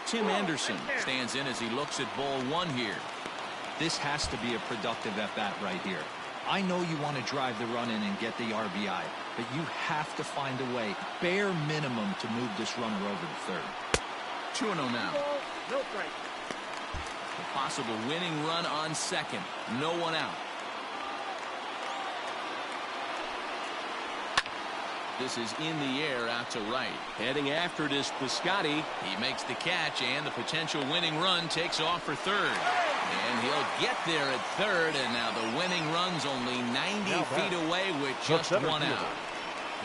S1: Tim Anderson stands in as he looks at ball one here.
S4: This has to be a productive at-bat right here. I know you want to drive the run in and get the RBI, but you have to find a way, bare minimum, to move this runner over to third.
S1: 2-0 now.
S5: No strike.
S1: A possible winning run on second. No one out. This is in the air out to right. Heading after it is Piscotty. He makes the catch, and the potential winning run takes off for third. And he'll get there at third, and now the winning run's only 90 feet away with just one out.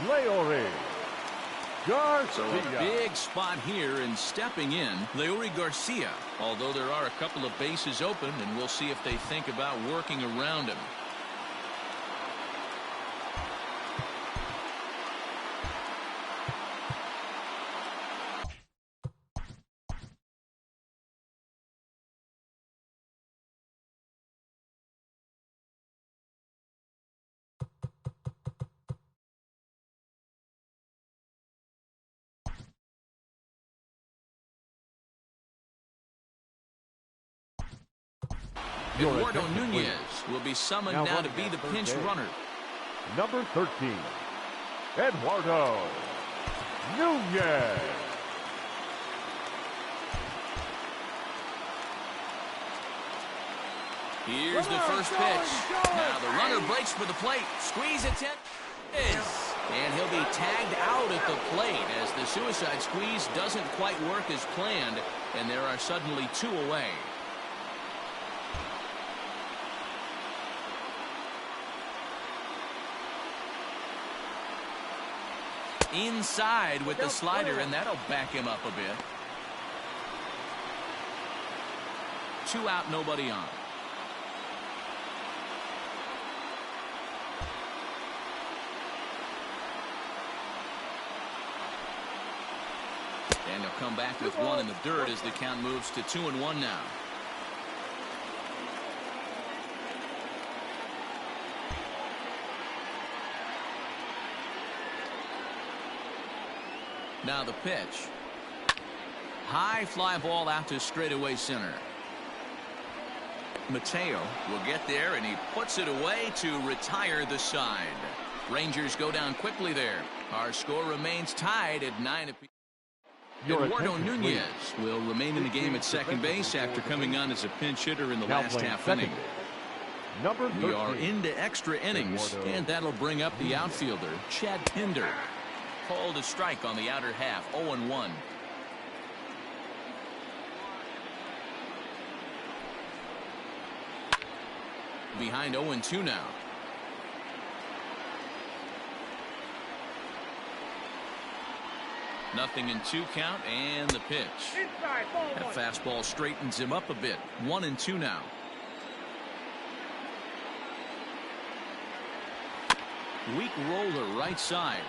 S3: Leori Garcia.
S1: So a big spot here, and stepping in, Leori Garcia. Although there are a couple of bases open, and we'll see if they think about working around him. Eduardo Nunez will be summoned now to be the pinch runner.
S3: Number 13, Eduardo Nunez.
S1: Here's the first pitch. Now the runner breaks for the plate. Squeeze attempt is. And he'll be tagged out at the plate as the suicide squeeze doesn't quite work as planned, and there are suddenly two away. Inside with the slider, and that'll back him up a bit. 2 out, nobody on. And they'll come back with one in the dirt as the count moves to 2-1 now. Now the pitch. High fly ball out to straightaway center. Mateo will get there, and he puts it away to retire the side. Rangers go down quickly there. Our score remains tied at 9 apiece. Eduardo Nunez will remain in the game at second base after coming on as a pinch hitter in the last half inning. We are into extra innings, and that'll bring up the outfielder, Chad Pinder. Called a strike on the outer half, 0-1. Behind 0-2 now. Nothing in 2 count, and the pitch.
S5: Inside, ball
S1: That
S5: one.
S1: fastball straightens him up a bit. 1-2 now. Weak roller right side.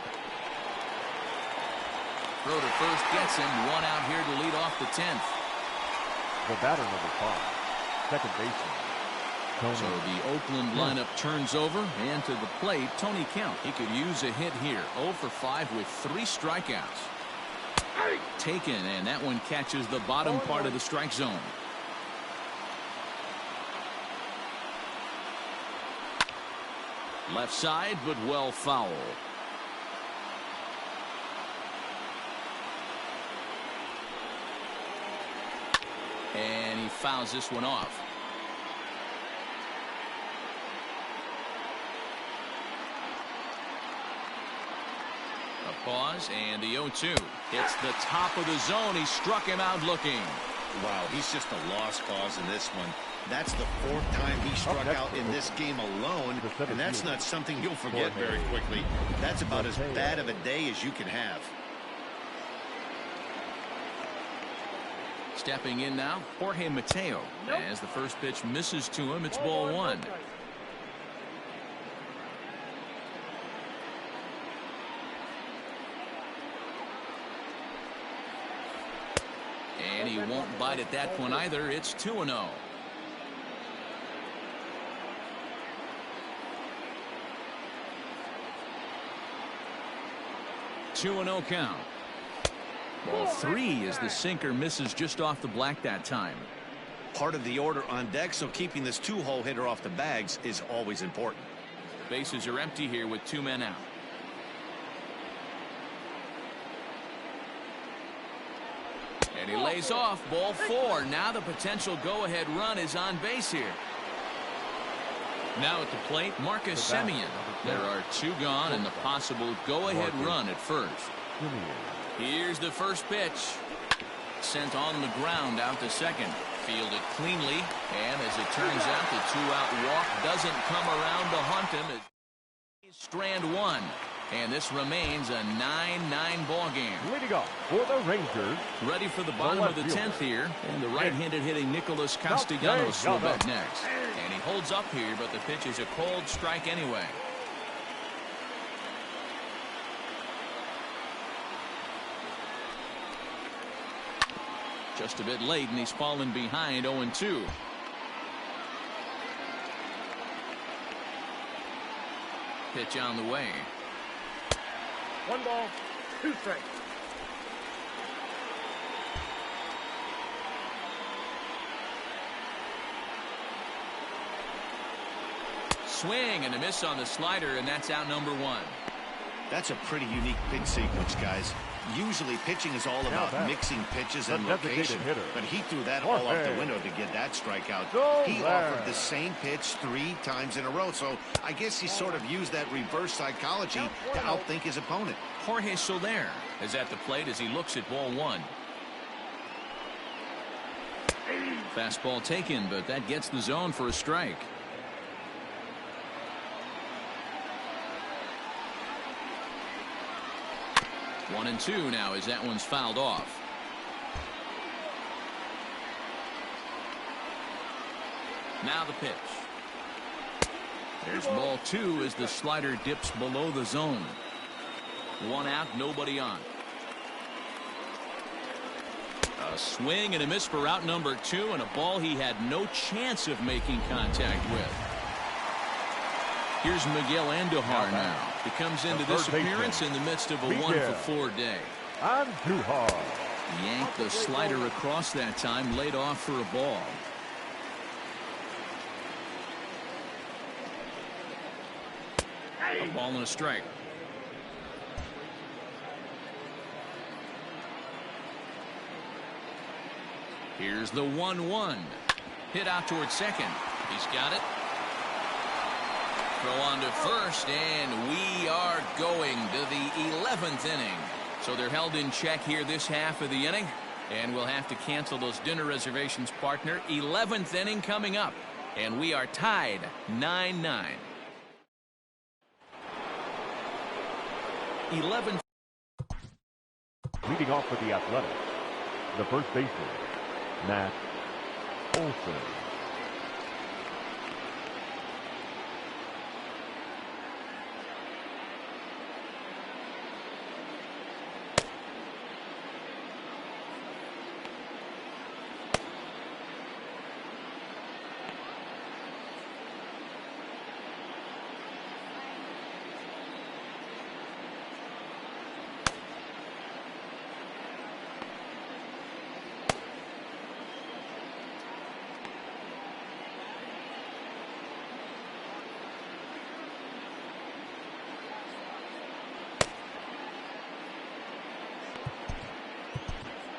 S1: Throw to first gets him. 1 out here to lead off the 10th.
S3: The batter, number 5, second baseman.
S1: So the Oakland lineup turns over, and to the plate, Tony Kemp. He could use a hit here. 0 for 5 with 3 strikeouts. Taken, and that one catches the bottom part of the strike zone. Left side, but well foul. And he fouls this one off. A pause, and the 0-2. Hits the top of the zone. He struck him out looking.
S2: Wow, he's just a lost cause in this one. That's the 4th time he struck out in this game alone, and that's not something you'll forget very quickly. That's about as bad of a day as you can have.
S1: Stepping in now, Jorge Mateo. As the first pitch misses to him, it's ball 1. And he won't bite at that one either. It's 2-0. Count. Ball 3 as the sinker misses just off the black that time.
S2: Part of the order on deck, so keeping this 2-hole hitter off the bags is always important.
S1: Bases are empty here with 2 men out. And he lays off. Ball 4. Now the potential go-ahead run is on base here. Now at the plate, Marcus Semien. There are 2 gone and the possible go-ahead run at first. Here's the first pitch. Sent on the ground out to second. Fielded cleanly. And as it turns out, the 2-out walk doesn't come around to hunt him. It's strand 1. And this remains a 9-9 ball game.
S3: Leading off for the Rangers.
S1: Ready for the bottom of the 10th here. And the right-handed hitting Nicholas Castellanos will bat next. And he holds up here, but the pitch is a cold strike anyway. Just a bit late, and he's fallen behind 0-2. Pitch on the way.
S5: 1 ball, 2 strikes.
S1: Swing and a miss on the slider, and that's out number 1.
S2: That's a pretty unique pitch sequence, guys. Usually pitching is all about mixing pitches and location, but he threw that all out the window to get that strikeout. He offered the same pitch 3 times in a row, so I guess he sort of used that reverse psychology to outthink his opponent.
S1: Jorge Soler is at the plate as he looks at ball 1. Fastball taken, but that gets the zone for a strike. One and 2 now as that one's fouled off. Now the pitch. There's ball 2 as the slider dips below the zone. 1 out, nobody on. A swing and a miss for out number 2, and a ball he had no chance of making contact with. Here's Miguel Andujar now. He comes into this appearance in the midst of a 1-for-4 day.
S3: Andujar
S1: Yanked the slider across that time, laid off for a ball. A ball and a strike. Here's the 1-1. Hit out towards second. He's got it. Throw on to first, and we are going to the 11th inning. So they're held in check here this half of the inning, and we'll have to cancel those dinner reservations, partner. 11th inning coming up, and we are tied 9-9. 11.
S3: leading off for the Athletics, the first baseman, Matt Olson.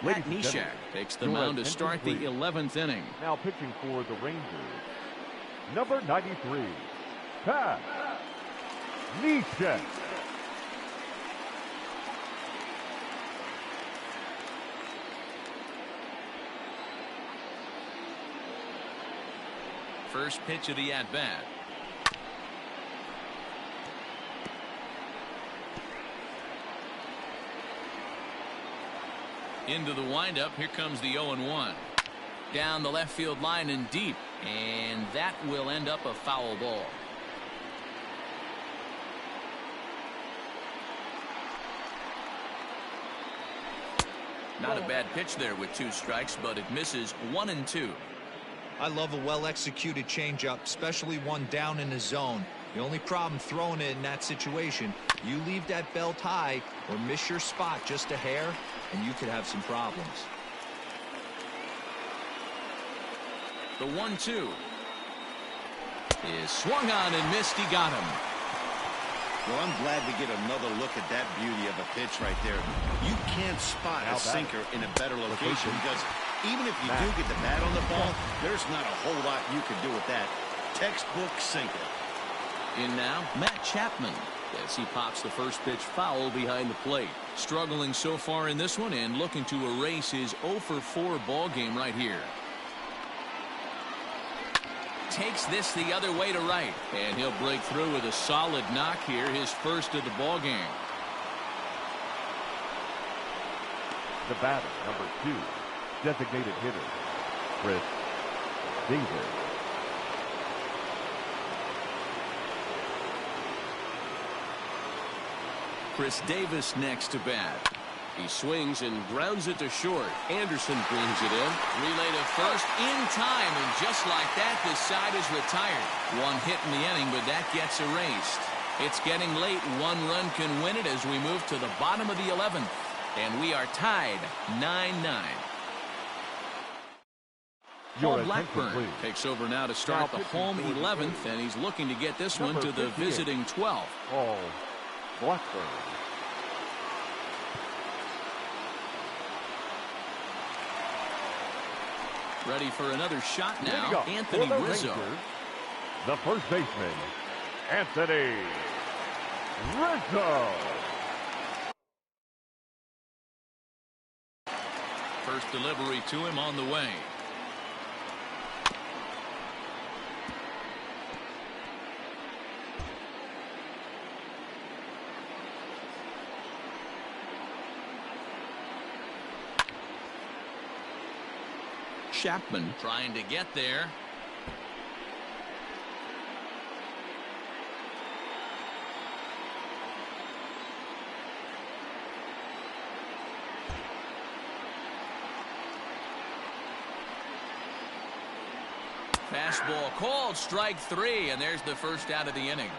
S1: Pat Neshek takes the mound to start the 11th inning.
S3: Now pitching for the Rangers, number 93, Pat Neshek.
S1: First pitch of the at-bat. Into the windup. Here comes the 0-1. Down the left field line and deep. And that will end up a foul ball. Not a bad pitch there with 2 strikes, but it misses 1-2.
S4: I love a well-executed changeup, especially one down in the zone. The only problem throwing it in that situation, you leave that belt high or miss your spot just a hair, and you could have some problems.
S1: The 1-2 is swung on and missed. He got him.
S2: Well, I'm glad we get another look at that beauty of a pitch right there. You can't spot a sinker in a better location because even if you do get the bat on the ball, there's not a whole lot you can do with that. Textbook sinker.
S1: In now, Matt Chapman, as he pops the first pitch foul behind the plate. Struggling so far in this one and looking to erase his 0-for-4 ball game right here. Takes this the other way to right, and he'll break through with a solid knock here, his first of the ball game.
S3: The batter, number 2, designated hitter, Chris Davis.
S1: Chris Davis next to bat. He swings and grounds it to short. Anderson brings it in. Relay to first in time, and just like that, this side is retired. One hit in the inning, but that gets erased. It's getting late. 1 run can win it as we move to the bottom of the 11th. And we are tied 9-9. Paul Blackburn takes over now to start the home 11th, and he's looking to get this one to the visiting 12th.
S3: Paul Blackburn.
S1: Ready for another shot now, Anthony Rizzo.
S3: Rangers, the first baseman, Anthony Rizzo.
S1: First delivery to him on the way. Chapman trying to get there. Fastball called, strike 3, and there's the first out of the inning.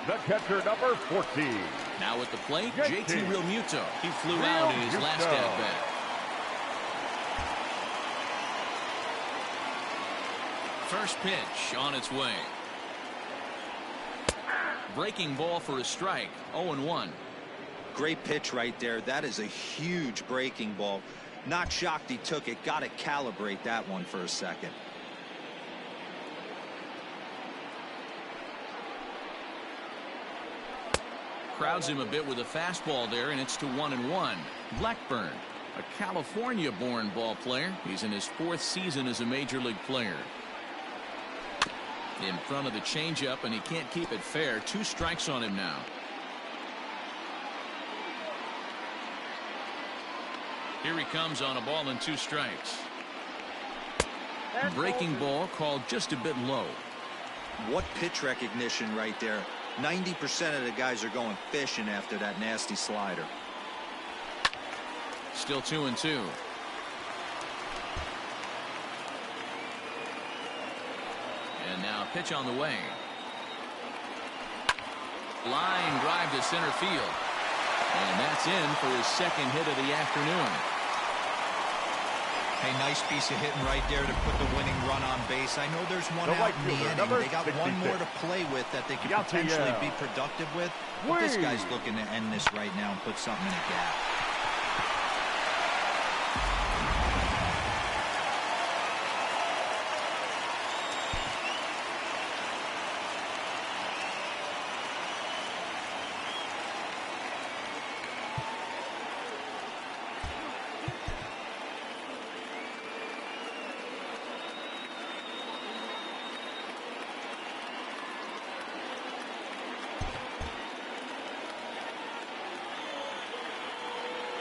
S3: The catcher, number 14.
S1: Now at the plate, JT Realmuto. He flew out in his last at-bat. First pitch on its way. Breaking ball for a strike. 0-1.
S4: Great pitch right there. That is a huge breaking ball. Not shocked he took it. Got to calibrate that one for a second.
S1: Crowds him a bit with a fastball there, and it's to 1-1. Blackburn, a California-born ball player. He's in his 4th season as a major league player. In front of the changeup, and he can't keep it fair. 2 strikes on him now. Here he comes on a ball and 2 strikes. Breaking ball called just a bit low.
S4: What pitch recognition right there. 90% of the guys are going fishing after that nasty slider.
S1: Still 2-2. And now a pitch on the way. Line drive to center field. And that's in for his 2nd hit of the afternoon.
S4: Hey, nice piece of hitting right there to put the winning run on base. I know there's one out in the inning. They got
S3: 66.
S4: one more to play with that they could potentially be productive with. But this guy's looking to end this right now and put something in the gap.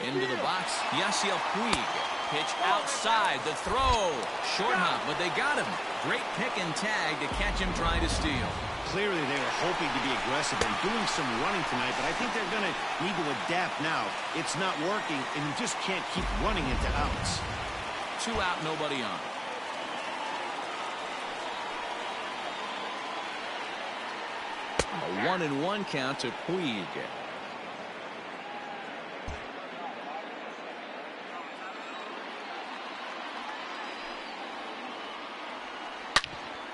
S1: Into the box, Yasiel Puig. Pitch outside, the throw. Short hop, but they got him. Great pick and tag to catch him trying to steal.
S2: Clearly, they were hoping to be aggressive and doing some running tonight, but I think they're going to need to adapt now. It's not working, and you just can't keep running into outs.
S1: 2 out, nobody on. A 1-1 count to Puig.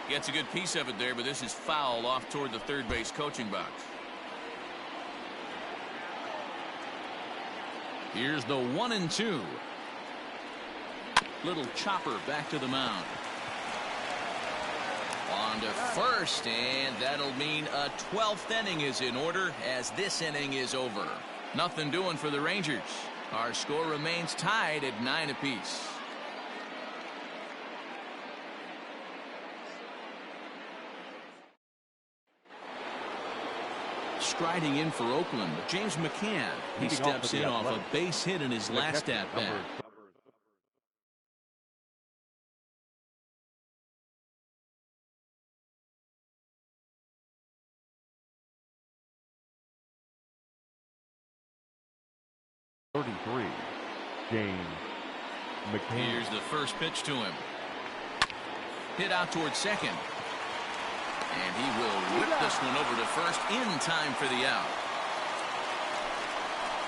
S1: Gets a good piece of it there, but this is foul off toward the third base coaching box. Here's the 1-2. Little chopper back to the mound. On to first, and that'll mean a 12th inning is in order as this inning is over. Nothing doing for the Rangers. Our score remains tied at 9 apiece. Striding in for Oakland, James McCann. He steps in off a base hit in his last at bat.
S3: James McCann.
S1: Here's the first pitch to him. Hit out towards second. And he will whip this one over to first in time for the out.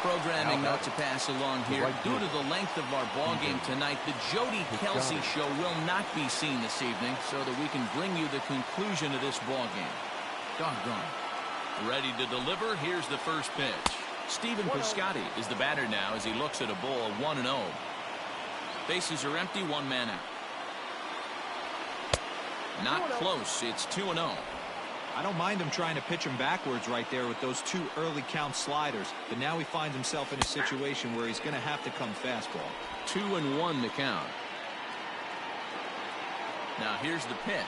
S1: Programming note to pass along here. Due to the length of our ball game tonight, the Jody Kelsey show will not be seen this evening so that we can bring you the conclusion of this ball game. Doggone. Ready to deliver. Here's the first pitch. Stephen Piscotty is the batter now as he looks at a ball 1-0. Bases are empty, 1 man out. Not close. It's 2-0.
S4: I don't mind him trying to pitch him backwards right there with those 2 early count sliders, but now he finds himself in a situation where he's going to have to come fastball.
S1: 2-1 the count. Now here's the pitch.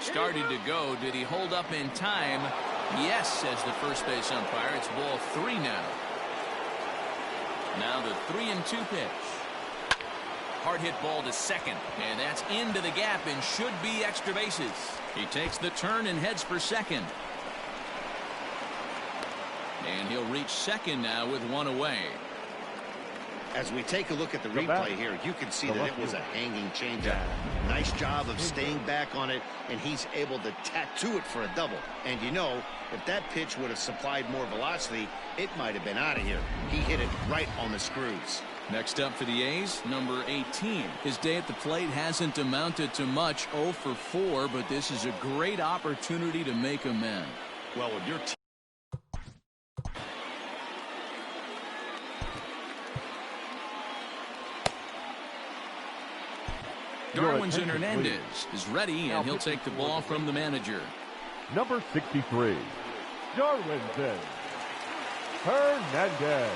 S1: Started to go. Did he hold up in time? Yes, says the first base umpire. It's ball 3 now. Now the 3-2 pitch. Hard hit ball to second, and that's into the gap and should be extra bases. He takes the turn and heads for second. And he'll reach second now with 1 away.
S2: As we take a look at the replay here, you can see that it was a hanging changeup. Nice job of staying back on it, and he's able to tattoo it for a double. And you know, if that pitch would have supplied more velocity, it might have been out of here. He hit it right on the screws.
S1: Next up for the A's, number 18. His day at the plate hasn't amounted to much, 0 for 4, but this is a great opportunity to make amends.
S2: Well, with your
S1: Darwinzon Hernandez is ready, and he'll take the ball from the manager.
S3: Number 63, Darwinzon Hernandez.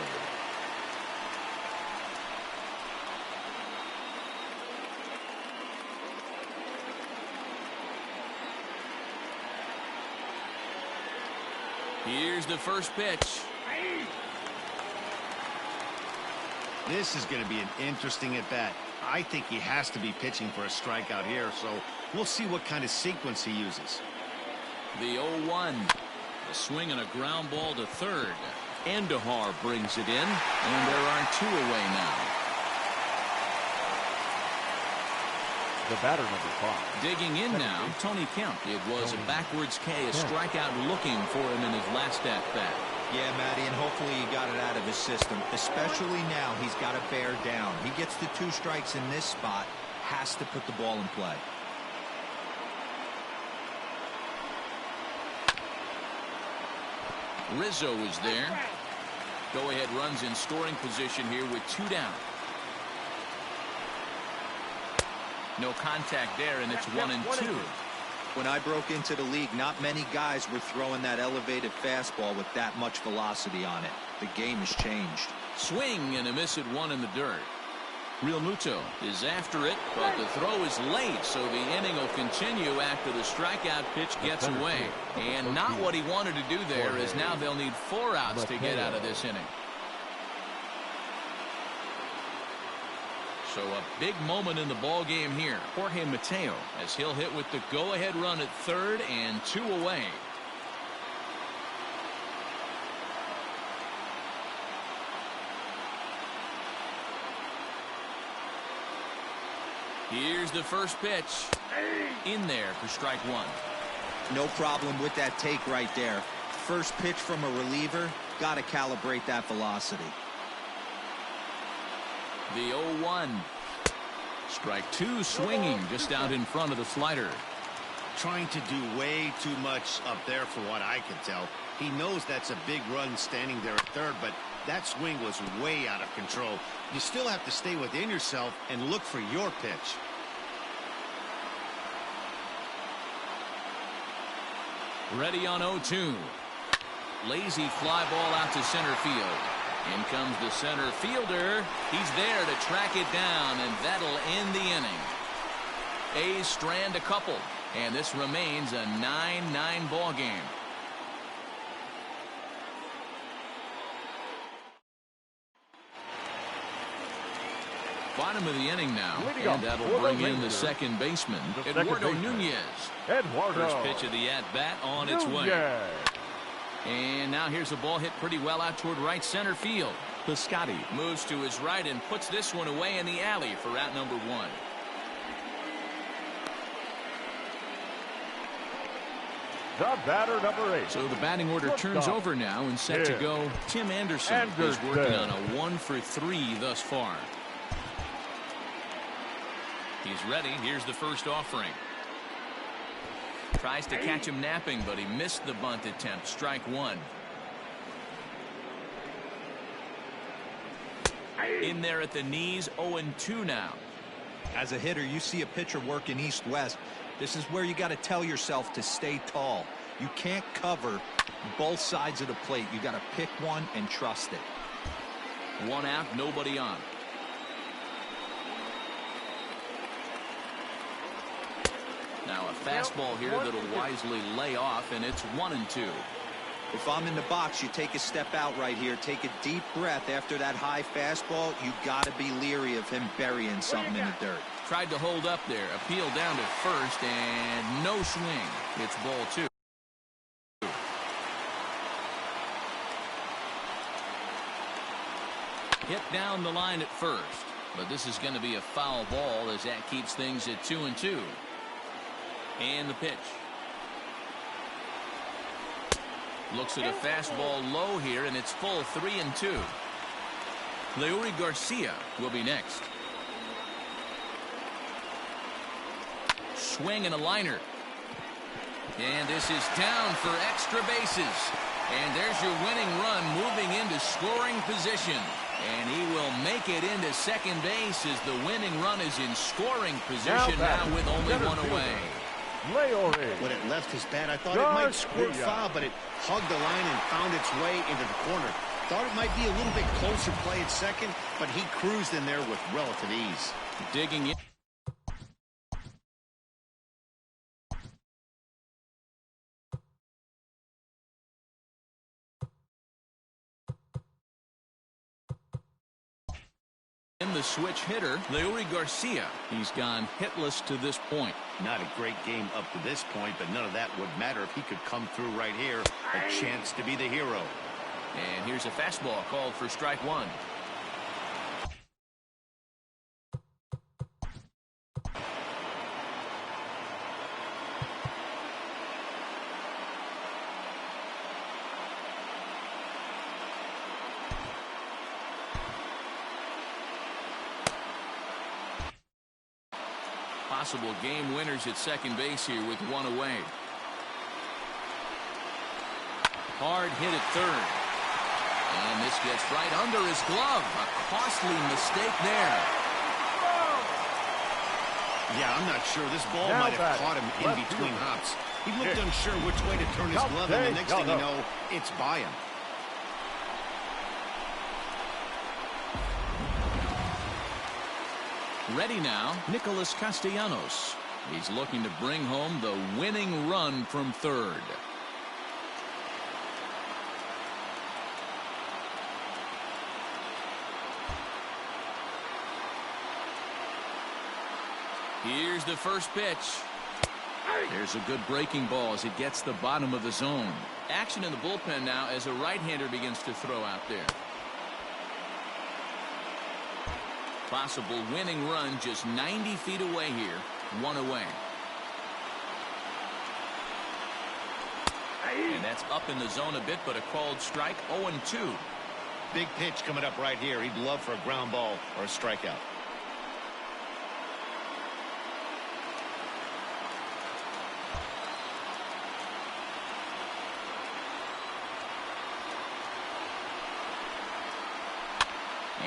S1: Here's the first pitch.
S2: This is going to be an interesting at-bat. I think he has to be pitching for a strikeout here, so we'll see what kind of sequence he uses.
S1: The 0-1. A swing and a ground ball to third. Andahar brings it in, and there are 2 away now.
S3: the batter, number 5.
S1: Digging in now, Tony Kemp. It was a backwards K, a strikeout looking for him in his last at-bat.
S4: Yeah, Matty, and hopefully he got it out of his system. Especially now, he's got to bear down. He gets the 2 strikes in this spot, has to put the ball in play.
S1: Rizzo is there. Go-ahead runs in scoring position here with 2 down. No contact there, and it's 1-2.
S4: When I broke into the league, not many guys were throwing that elevated fastball with that much velocity on it. The game has changed.
S1: Swing and a miss at 1 in the dirt. Real Muto is after it, but the throw is late, so the inning will continue after the strikeout pitch gets away. And not what he wanted to do there, as now they'll need 4 outs to get out of this inning. So a big moment in the ball game here. Jorge Mateo, as he'll hit with the go-ahead run at third and 2 away. Here's the first pitch. In there for strike 1.
S4: No problem with that take right there. First pitch from a reliever, got to calibrate that velocity.
S1: The 0-1. Strike 2 swinging just out in front of the slider.
S2: Trying to do way too much up there for what I can tell. He knows that's a big run standing there at third, but that swing was way out of control. You still have to stay within yourself and look for your pitch.
S1: Ready on 0-2. Lazy fly ball out to center field. In comes the center fielder. He's there to track it down, and that'll end the inning. A's strand a couple, and this remains a 9-9 ball game. Bottom of the inning now, and that'll bring in the second baseman, Eduardo Nunez. First pitch of the at-bat on its way. And now here's a ball hit pretty well out toward right center field. Piscotty moves to his right and puts this one away in the alley for out number 1.
S3: The batter, number 8.
S1: So the batting order turns over now, and set to go. Tim Anderson is working on a 1-for-3 thus far. He's ready. Here's the first offering. Tries to catch him napping, but he missed the bunt attempt. Strike 1. In there at the knees, 0-2 now.
S4: As a hitter, you see a pitcher working east-west. This is where you got to tell yourself to stay tall. You can't cover both sides of the plate. You got to pick one and trust it.
S1: 1 out, nobody on. Now a fastball here that'll wisely lay off, and it's 1-2.
S4: If I'm in the box, you take a step out right here. Take a deep breath after that high fastball. You got to be leery of him burying something in the dirt.
S1: Tried to hold up there. Appeal down to first, and no swing. It's ball 2. Hit down the line at first, but this is going to be a foul ball as that keeps things at 2-2. And the pitch. Looks at a fastball low here, and it's full 3-2. Leury Garcia will be next. Swing and a liner. And this is down for extra bases. And there's your winning run moving into scoring position. And he will make it into second base as the winning run is in scoring position now with only 1 away.
S2: When it left his bat, I thought it might squirt foul, but it hugged the line and found its way into the corner. Thought it might be a little bit closer play at second, but he cruised in there with relative ease.
S1: Digging in. The switch hitter, Leury Garcia. He's gone hitless to this point.
S2: Not a great game up to this point, but none of that would matter if he could come through right here. A chance to be the hero.
S1: And here's a fastball called for strike 1. possible game winners at second base here with one away. Hard hit at third. And this gets right under his glove. A costly mistake there.
S2: Yeah, I'm not sure. This ball might have caught him in between hops. He looked unsure which way to turn his glove, and the next thing you know, it's by him.
S1: Ready now, Nicholas Castellanos. He's looking to bring home the winning run from third. Here's the first pitch. There's a good breaking ball as it gets the bottom of the zone. Action in the bullpen now as a right-hander begins to throw out there. Possible winning run just 90 feet away here. One away. And that's up in the zone a bit, but a called strike. 0-2.
S2: Big pitch coming up right here. He'd love for a ground ball or a strikeout.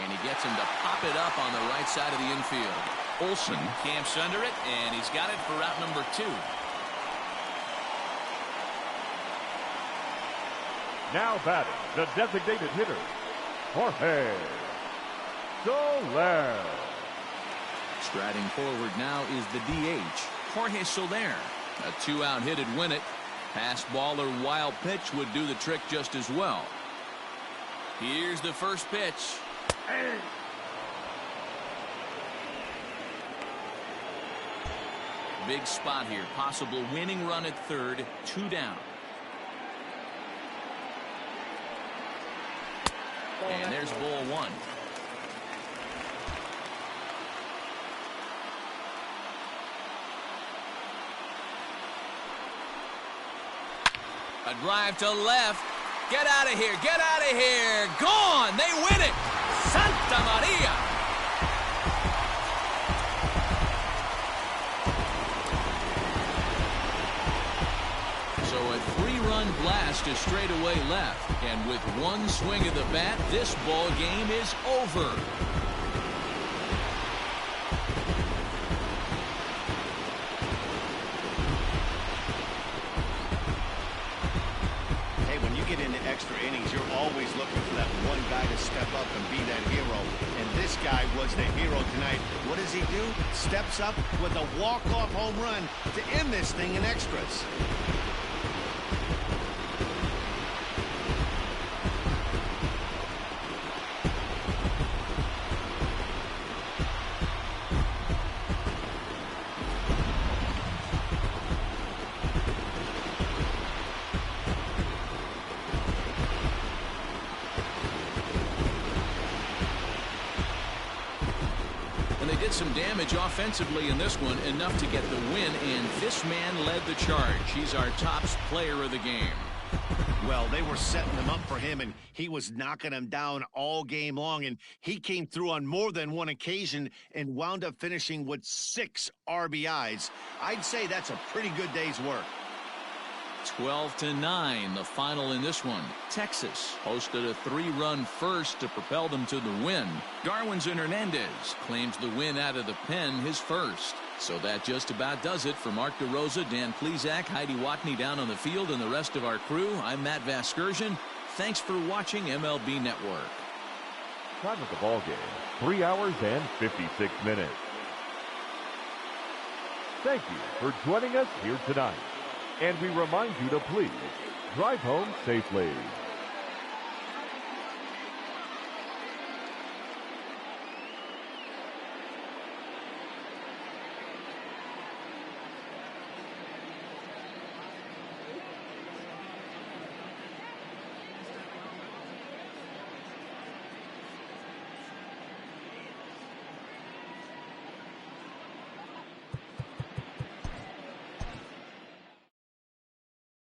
S1: And he gets him to pop it up on the right side of the infield. Olsen camps under it, and he's got it for route number 2.
S3: Now batting, the designated hitter, Jorge Soler.
S1: Striding forward now is the DH, Jorge Soler. A 2-out hit'd win it. Pass ball or wild pitch would do the trick just as well. Here's the first pitch. Big spot here. Possible winning run at third. 2 down. And there's ball 1. A drive to left. Get out of here. Get out of here. Gone. They win it. Santa Maria. So a 3-run blast to straightaway left. And with one swing of the bat, this ball game is over.
S2: Extra innings, you're always looking for that one guy to step up and be that hero. And this guy was the hero tonight. What does he do? Steps up with a walk-off home run to end this thing in extras.
S1: Some damage offensively in this one, enough to get the win, and this man led the charge. He's our top player of the game.
S2: Well, they were setting him up for him, and he was knocking him down all game long, and he came through on more than one occasion and wound up finishing with 6 RBIs. I'd say that's a pretty good day's work.
S1: 12-9, the final in this one. Texas hosted a 3-run first to propel them to the win. Darwinzon Hernandez claims the win out of the pen, his first. So that just about does it. For Mark DeRosa, Dan Plesac, Heidi Watney down on the field, and the rest of our crew, I'm Matt Vasgersian. Thanks for watching MLB Network.
S3: Time of the ball game, 3 hours and 56 minutes. Thank you for joining us here tonight. And we remind you to please drive home safely.